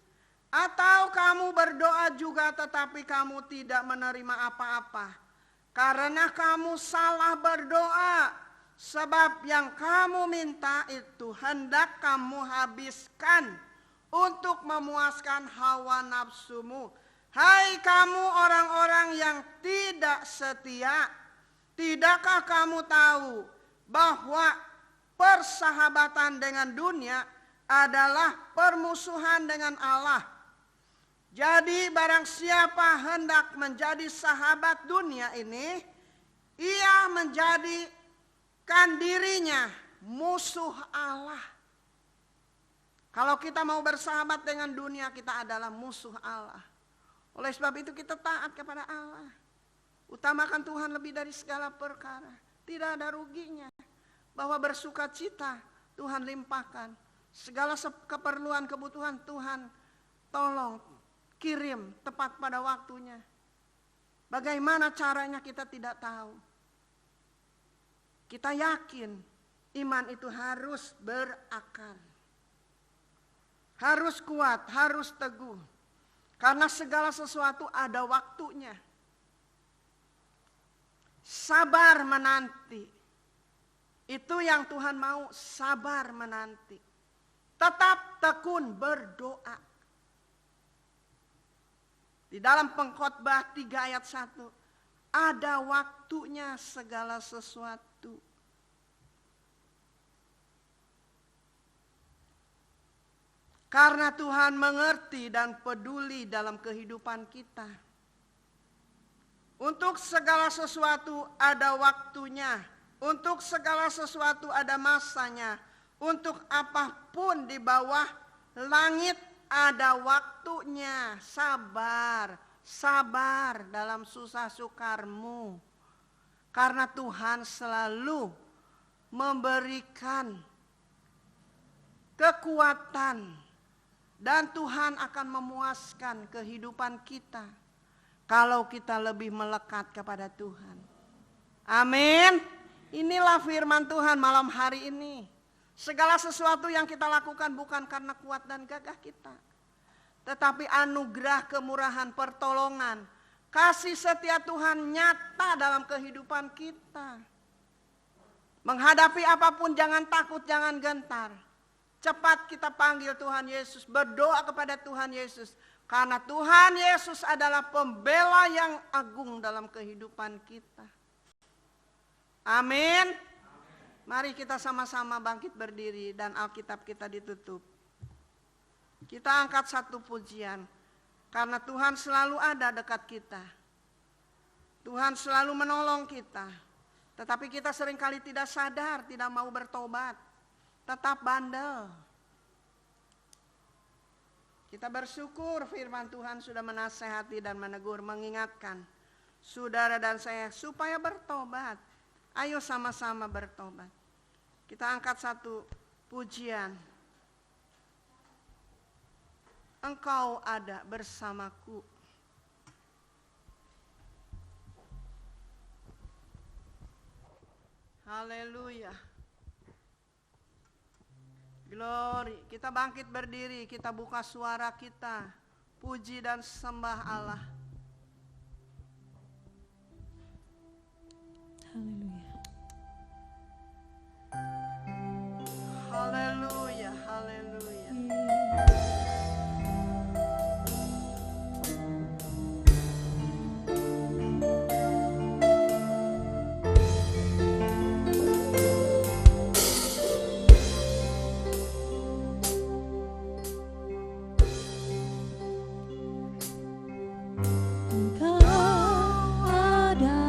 Atau kamu berdoa juga tetapi kamu tidak menerima apa-apa. Karena kamu salah berdoa, sebab yang kamu minta itu hendak kamu habiskan untuk memuaskan hawa nafsumu. Hai kamu orang-orang yang tidak setia, tidakkah kamu tahu bahwa persahabatan dengan dunia adalah permusuhan dengan Allah? Jadi barang siapa hendak menjadi sahabat dunia ini, ia menjadikan dirinya musuh Allah. Kalau kita mau bersahabat dengan dunia, kita adalah musuh Allah. Oleh sebab itu kita taat kepada Allah. Utamakan Tuhan lebih dari segala perkara. Tidak ada ruginya. Bahwa bersukacita Tuhan limpahkan. Segala keperluan kebutuhan Tuhan tolong kirim tepat pada waktunya. Bagaimana caranya kita tidak tahu. Kita yakin iman itu harus berakar. Harus kuat, harus teguh. Karena segala sesuatu ada waktunya. Sabar menanti. Itu yang Tuhan mau, sabar menanti. Tetap tekun berdoa. Di dalam Pengkhotbah 3 ayat 1. Ada waktunya segala sesuatu. Karena Tuhan mengerti dan peduli dalam kehidupan kita. Untuk segala sesuatu ada waktunya. Untuk segala sesuatu ada masanya. Untuk apapun di bawah langit ada waktunya. Sabar, sabar dalam susah sukarmu. Karena Tuhan selalu memberikan kekuatan. Dan Tuhan akan memuaskan kehidupan kita. Kalau kita lebih melekat kepada Tuhan. Amin. Inilah firman Tuhan malam hari ini. Segala sesuatu yang kita lakukan bukan karena kuat dan gagah kita. Tetapi anugerah, kemurahan, pertolongan. Kasih setia Tuhan nyata dalam kehidupan kita. Menghadapi apapun jangan takut, jangan gentar. Cepat kita panggil Tuhan Yesus, berdoa kepada Tuhan Yesus. Karena Tuhan Yesus adalah pembela yang agung dalam kehidupan kita. Amin. Mari kita sama-sama bangkit berdiri dan Alkitab kita ditutup. Kita angkat satu pujian. Karena Tuhan selalu ada dekat kita. Tuhan selalu menolong kita. Tetapi kita seringkali tidak sadar, tidak mau bertobat. Tetap bandel. Kita bersyukur firman Tuhan sudah menasehati dan menegur, mengingatkan saudara dan saya supaya bertobat. Ayo sama-sama bertobat. Kita angkat satu pujian. Engkau ada bersamaku. Haleluya. Glory. Kita bangkit berdiri, kita buka suara kita. Puji dan sembah Allah. Haleluya. Haleluya, haleluya. Engkau ada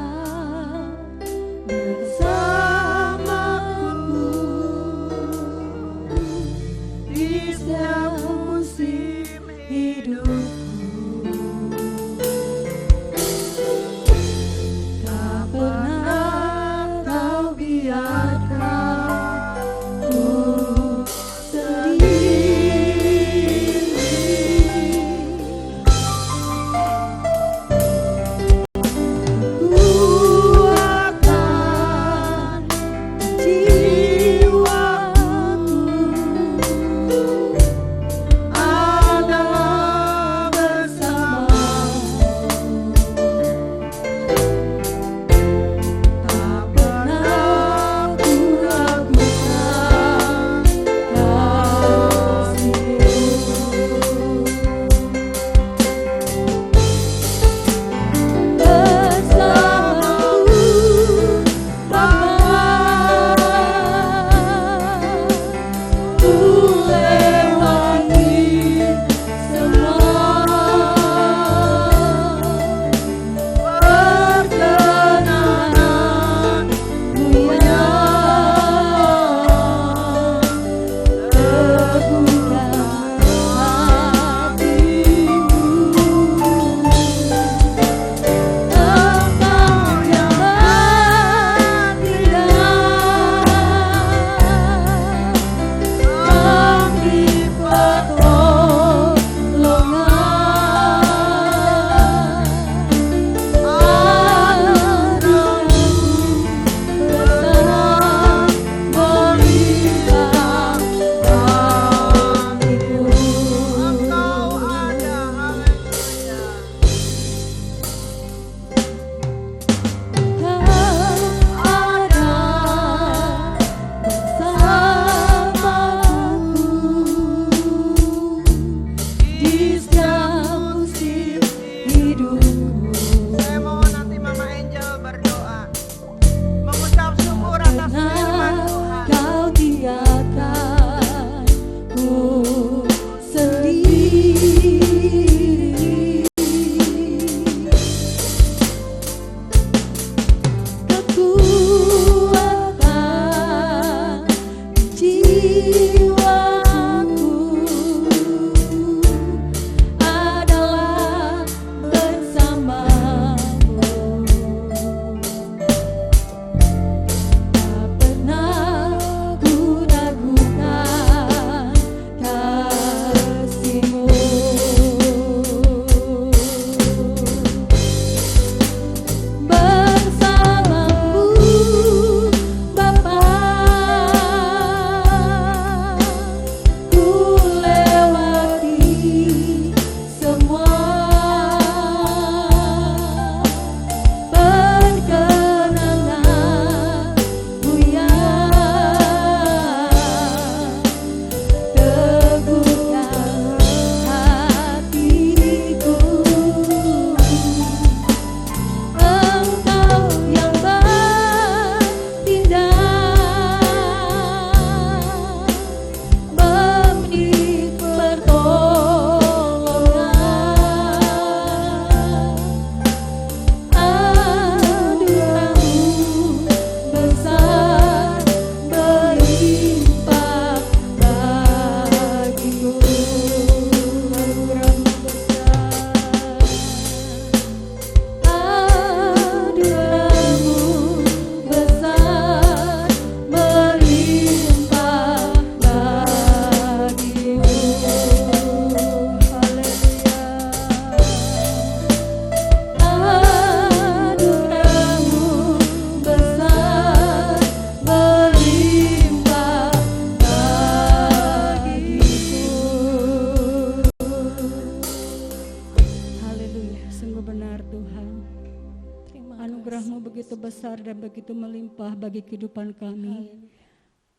begitu besar dan begitu melimpah bagi kehidupan kami.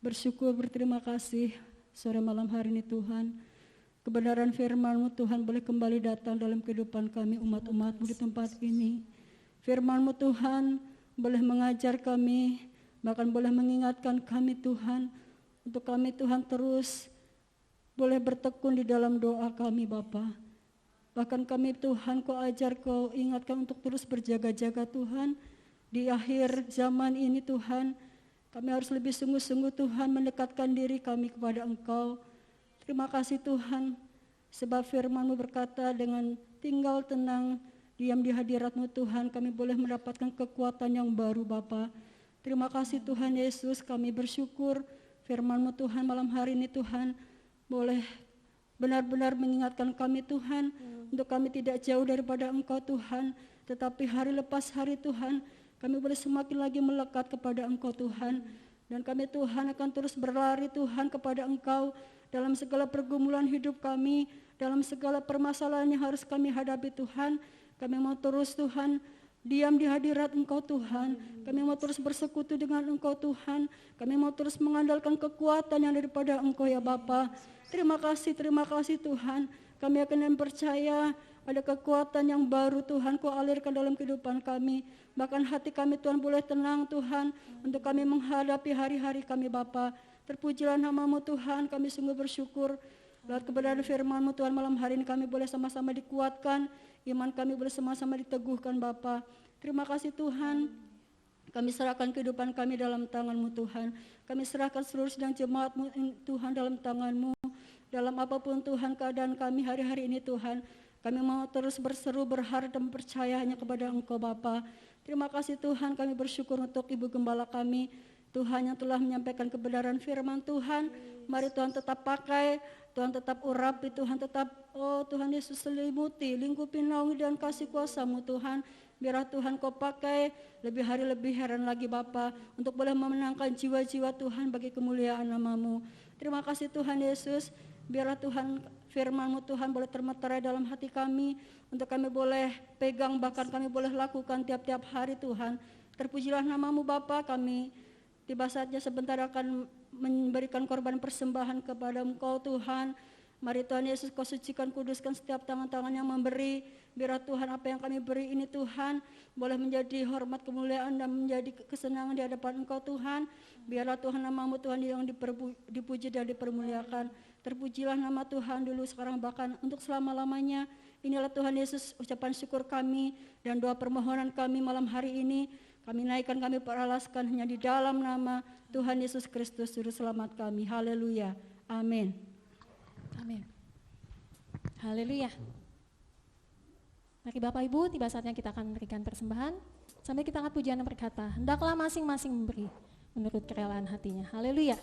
Bersyukur, berterima kasih sore malam hari ini Tuhan. Kebenaran firman-Mu Tuhan boleh kembali datang dalam kehidupan kami umat-umat-Mu di tempat ini. Firman-Mu Tuhan boleh mengajar kami, bahkan boleh mengingatkan kami Tuhan. Untuk kami Tuhan terus boleh bertekun di dalam doa kami Bapa. Bahkan kami Tuhan Kau ajar, Kau ingatkan untuk terus berjaga-jaga Tuhan. Di akhir zaman ini Tuhan, kami harus lebih sungguh-sungguh Tuhan mendekatkan diri kami kepada Engkau. Terima kasih Tuhan, sebab firman-Mu berkata dengan tinggal tenang, diam di hadirat-Mu Tuhan, kami boleh mendapatkan kekuatan yang baru Bapa. Terima kasih Tuhan Yesus, kami bersyukur firman-Mu Tuhan malam hari ini Tuhan, boleh benar-benar mengingatkan kami Tuhan, untuk kami tidak jauh daripada Engkau Tuhan, tetapi hari lepas hari Tuhan, kami boleh semakin lagi melekat kepada Engkau Tuhan, dan kami Tuhan akan terus berlari Tuhan kepada Engkau, dalam segala pergumulan hidup kami, dalam segala permasalahan yang harus kami hadapi Tuhan, kami mau terus Tuhan, diam di hadirat Engkau Tuhan, kami mau terus bersekutu dengan Engkau Tuhan, kami mau terus mengandalkan kekuatan yang daripada Engkau ya Bapa. Terima kasih Tuhan. Kami akan percaya ada kekuatan yang baru Tuhan Kau alirkan dalam kehidupan kami. Bahkan hati kami Tuhan boleh tenang Tuhan, untuk kami menghadapi hari-hari kami Bapa. Terpujilah nama-Mu Tuhan, kami sungguh bersyukur. Lewat kebenaran firman-Mu Tuhan malam hari ini kami boleh sama-sama dikuatkan, iman kami boleh sama-sama diteguhkan Bapa. Terima kasih Tuhan. Kami serahkan kehidupan kami dalam tangan-Mu Tuhan. Kami serahkan seluruh sidang jemaat-Mu Tuhan dalam tangan-Mu. Dalam apapun Tuhan keadaan kami hari-hari ini Tuhan, kami mau terus berseru, berharap dan percaya hanya kepada Engkau Bapa. Terima kasih Tuhan, kami bersyukur untuk Ibu Gembala kami, Tuhan yang telah menyampaikan kebenaran firman Tuhan. Mari Tuhan tetap pakai, Tuhan tetap urapi, Tuhan tetap, oh Tuhan Yesus selimuti, lingkupi naungi dan kasih kuasa-Mu Tuhan. Biarlah Tuhan Kau pakai lebih hari lebih heran lagi Bapa, untuk boleh memenangkan jiwa-jiwa Tuhan bagi kemuliaan nama-Mu. Terima kasih Tuhan Yesus. Biarlah Tuhan firman-Mu Tuhan boleh termeterai dalam hati kami, untuk kami boleh pegang, bahkan kami boleh lakukan tiap-tiap hari Tuhan. Terpujilah nama-Mu Bapa, kami tiba saatnya sebentar akan memberikan korban persembahan kepada Engkau Tuhan. Mari Tuhan Yesus Kau sucikan, kuduskan setiap tangan-tangan yang memberi. Biarlah Tuhan apa yang kami beri ini Tuhan boleh menjadi hormat, kemuliaan dan menjadi kesenangan di hadapan Engkau Tuhan. Biarlah Tuhan nama-Mu Tuhan yang dipuji dan dipermuliakan. Terpujilah nama Tuhan dulu, sekarang, bahkan untuk selama-lamanya. Inilah Tuhan Yesus ucapan syukur kami dan doa permohonan kami malam hari ini. Kami naikkan, kami peralaskan hanya di dalam nama Tuhan Yesus Kristus Juru Selamat kami. Haleluya. Amin. Amin. Haleluya. Mari Bapak Ibu, tiba saatnya kita akan memberikan persembahan. Sambil kita angkat pujian yang berkata, hendaklah masing-masing memberi menurut kerelaan hatinya. Haleluya.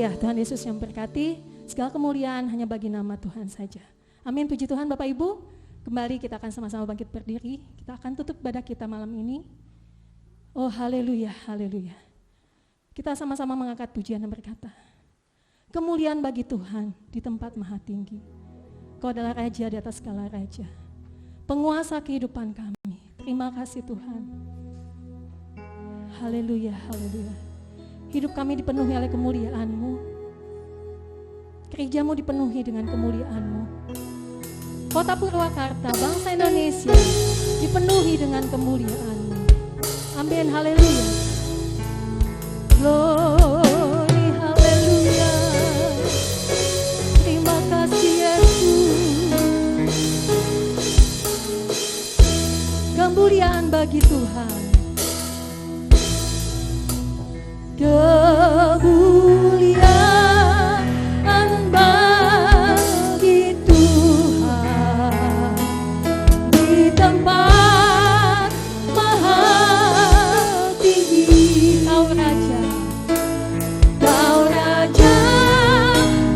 Haleluya, Tuhan Yesus yang berkati. Segala kemuliaan hanya bagi nama Tuhan saja. Amin, puji Tuhan Bapak Ibu. Kembali kita akan sama-sama bangkit berdiri. Kita akan tutup ibadah kita malam ini. Oh haleluya, haleluya. Kita sama-sama mengangkat pujian dan berkata, kemuliaan bagi Tuhan di tempat maha tinggi. Kau adalah Raja di atas segala raja, penguasa kehidupan kami. Terima kasih Tuhan. Haleluya, haleluya. Hidup kami dipenuhi oleh kemuliaan-Mu. Gerejamu dipenuhi dengan kemuliaan-Mu. Kota Purwakarta, bangsa Indonesia dipenuhi dengan kemuliaan-Mu. Amin, haleluya. Glory, haleluya. Terima kasih Yesus. Kemuliaan bagi Tuhan. Kemuliaan bagi Tuhan di tempat maha tinggi. Kau Raja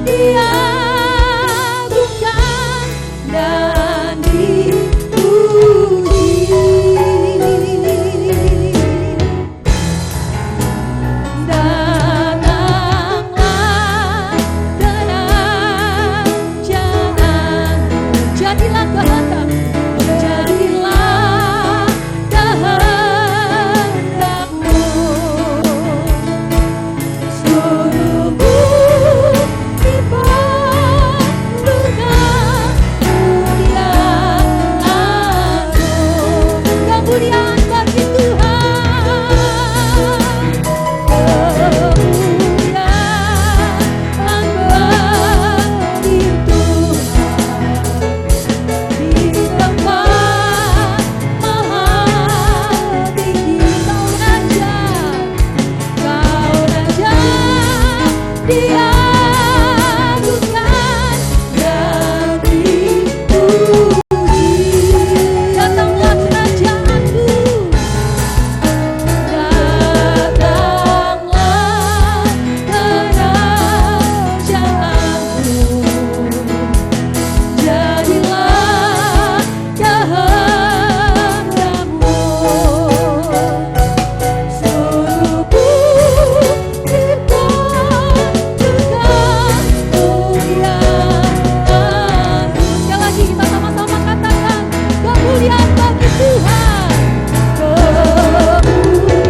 diagungkan dan dipuji. Jadilah kehendak-Mu, jadilah kehendak-Mu. Seluruh bumi penuhkan kemuliaan-Mu. Kemuliaan bagi Tuhan. Kemuliaan bagi Tuhan. Di tempat maha tinggi. Kau Raja diagungkan dan dipuji. Datanglah kerajaan-Mu, datanglah kerajaan-Mu. Jadilah kehendak-Mu. Seluruh bumi penuhkan kemuliaan-Mu. Sekali lagi kita sama-sama katakan, kemuliaan bagi Tuhan. Kemuliaan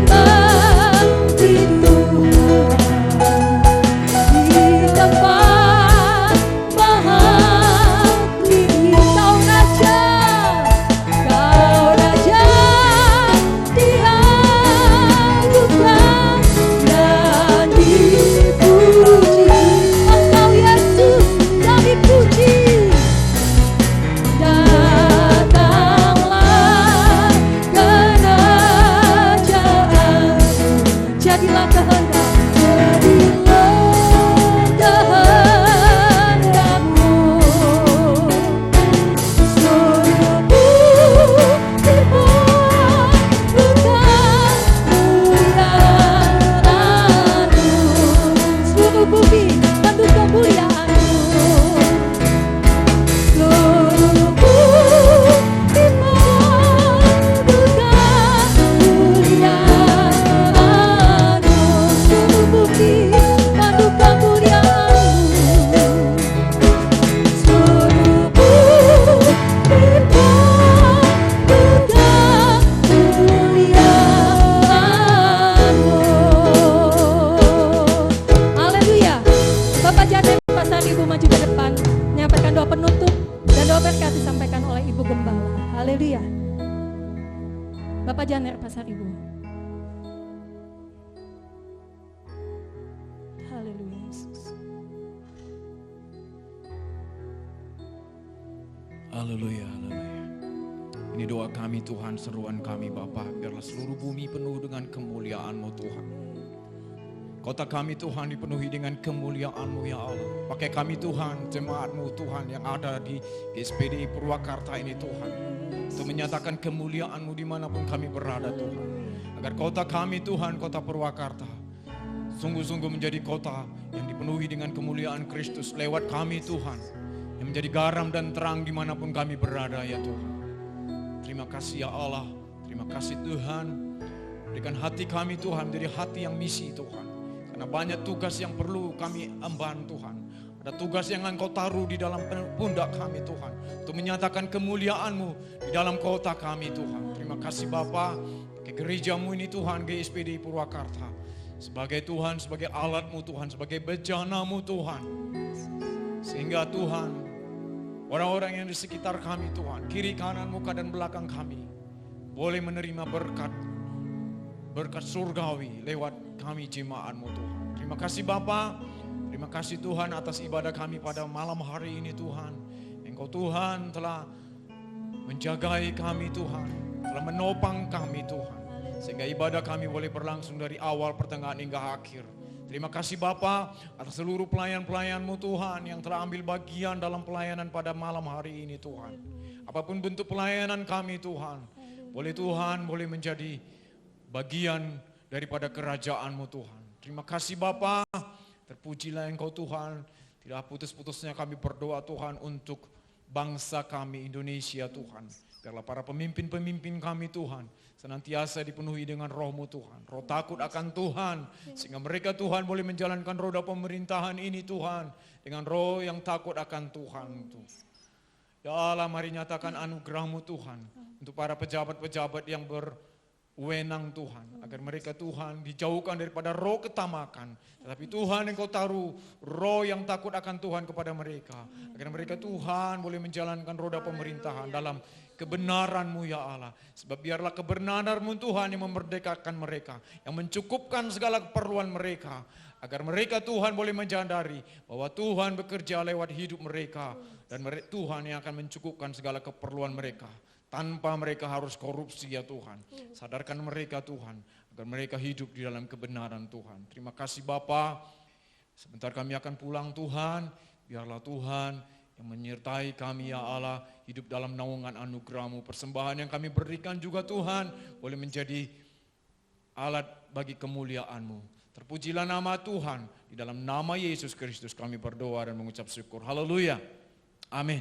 bagi Tuhan di tempat maha tinggi. Kau Raja diagungkan dan dipuji. Engkau Yesus yang dipuji. Datanglah kerajaan-Mu. Jadilah kehendak-Mu, jadilah kehendak-Mu. Seluruh bumi penuhkan kemuliaan-Mu. Seluruh bumi penuh kemuliaan-Mu. Seluruh bumi penuhkan kemuliaan-Mu. Seluruh bumi penuh kemuliaan-Mu. Seluruh bumi penuh kemuliaan-Mu. Haleluya. Bapak Janet, Pastor Ibu maju ke depan, menyampaikan doa penutup dan doa berkat disampaikan oleh Ibu Gembala. Haleluya. Bapak Janet, Pastor Ibu. Haleluya Yesus. Haleluya, haleluya. Ini doa kami Tuhan, seruan kami Bapa, biarlah seluruh bumi penuh dengan kemuliaan-Mu Tuhan. Kota kami Tuhan dipenuhi dengan kemuliaan-Mu ya Allah. Pakai kami Tuhan, jemaat-Mu Tuhan yang ada di GSPDI Purwakarta ini Tuhan. Untuk menyatakan kemuliaan-Mu dimanapun kami berada Tuhan. Agar kota kami Tuhan, kota Purwakarta, sungguh-sungguh menjadi kota yang dipenuhi dengan kemuliaan Kristus lewat kami Tuhan, yang menjadi garam dan terang dimanapun kami berada ya Tuhan. Terima kasih ya Allah, terima kasih Tuhan. Berikan hati kami Tuhan menjadi hati yang misi Tuhan. Karena banyak tugas yang perlu kami emban Tuhan. Ada tugas yang Engkau taruh di dalam pundak kami Tuhan, untuk menyatakan kemuliaan-Mu di dalam kota kami Tuhan. Terima kasih Bapa, pakai gereja-Mu ini Tuhan, GSPD Purwakarta. Sebagai Tuhan, sebagai alat-Mu Tuhan, sebagai bejana-Mu Tuhan. Sehingga Tuhan, orang-orang yang di sekitar kami Tuhan, kiri kanan muka dan belakang kami, boleh menerima berkat surgawi lewat kami jemaat-Mu Tuhan. Terima kasih Bapa, terima kasih Tuhan atas ibadah kami pada malam hari ini Tuhan. Engkau Tuhan telah menjagai kami Tuhan, telah menopang kami Tuhan. Sehingga ibadah kami boleh berlangsung dari awal, pertengahan hingga akhir. Terima kasih Bapa atas seluruh pelayan-pelayan-Mu Tuhan yang telah ambil bagian dalam pelayanan pada malam hari ini Tuhan. Apapun bentuk pelayanan kami Tuhan, boleh menjadi bagian daripada kerajaan-Mu Tuhan. Terima kasih Bapa, terpujilah Engkau Tuhan. Tidak putus-putusnya kami berdoa Tuhan untuk bangsa kami Indonesia Tuhan. Biarlah para pemimpin-pemimpin kami Tuhan senantiasa dipenuhi dengan Roh-Mu Tuhan. Roh takut akan Tuhan, sehingga mereka Tuhan boleh menjalankan roda pemerintahan ini Tuhan dengan roh yang takut akan Tuhan. Ya Allah, mari nyatakan anugerah-Mu Tuhan untuk para pejabat-pejabat yang berwenang Tuhan, agar mereka Tuhan dijauhkan daripada roh ketamakan. Tetapi Tuhan Engkau taruh roh yang takut akan Tuhan kepada mereka, agar mereka Tuhan boleh menjalankan roda pemerintahan dalam kebenaran-Mu ya Allah. Sebab biarlah kebenaran-Mu Tuhan yang memerdekakan mereka, yang mencukupkan segala keperluan mereka, agar mereka Tuhan boleh menyadari bahwa Tuhan bekerja lewat hidup mereka, dan Tuhan yang akan mencukupkan segala keperluan mereka tanpa mereka harus korupsi ya Tuhan. Sadarkan mereka Tuhan, agar mereka hidup di dalam kebenaran Tuhan. Terima kasih Bapa. Sebentar kami akan pulang Tuhan. Biarlah Tuhan yang menyertai kami ya Allah, hidup dalam naungan anugerah-Mu. Persembahan yang kami berikan juga Tuhan boleh menjadi alat bagi kemuliaan-Mu. Terpujilah nama Tuhan. Di dalam nama Yesus Kristus kami berdoa dan mengucap syukur. Haleluya. Amin.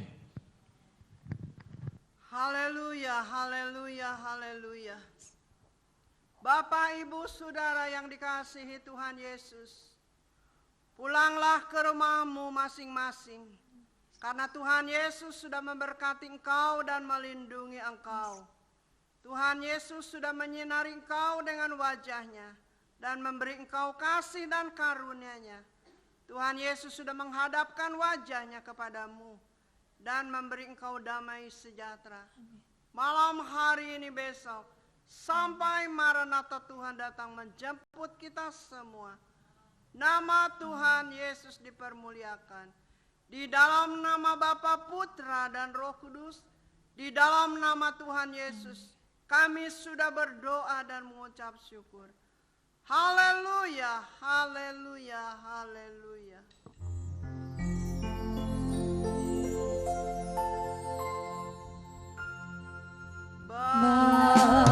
Haleluya, haleluya, haleluya. Bapak, Ibu, Saudara yang dikasihi Tuhan Yesus, pulanglah ke rumahmu masing-masing, karena Tuhan Yesus sudah memberkati engkau dan melindungi engkau. Tuhan Yesus sudah menyinari engkau dengan wajah-Nya dan memberi engkau kasih dan karunia-Nya. Tuhan Yesus sudah menghadapkan wajah-Nya kepadamu dan memberi engkau damai sejahtera. Malam hari ini besok, sampai Maranatha Tuhan datang menjemput kita semua. Nama Tuhan Yesus dipermuliakan. Di dalam nama Bapa, Putra, dan Roh Kudus, di dalam nama Tuhan Yesus, kami sudah berdoa dan mengucap syukur. Haleluya, haleluya, haleluya. Bapa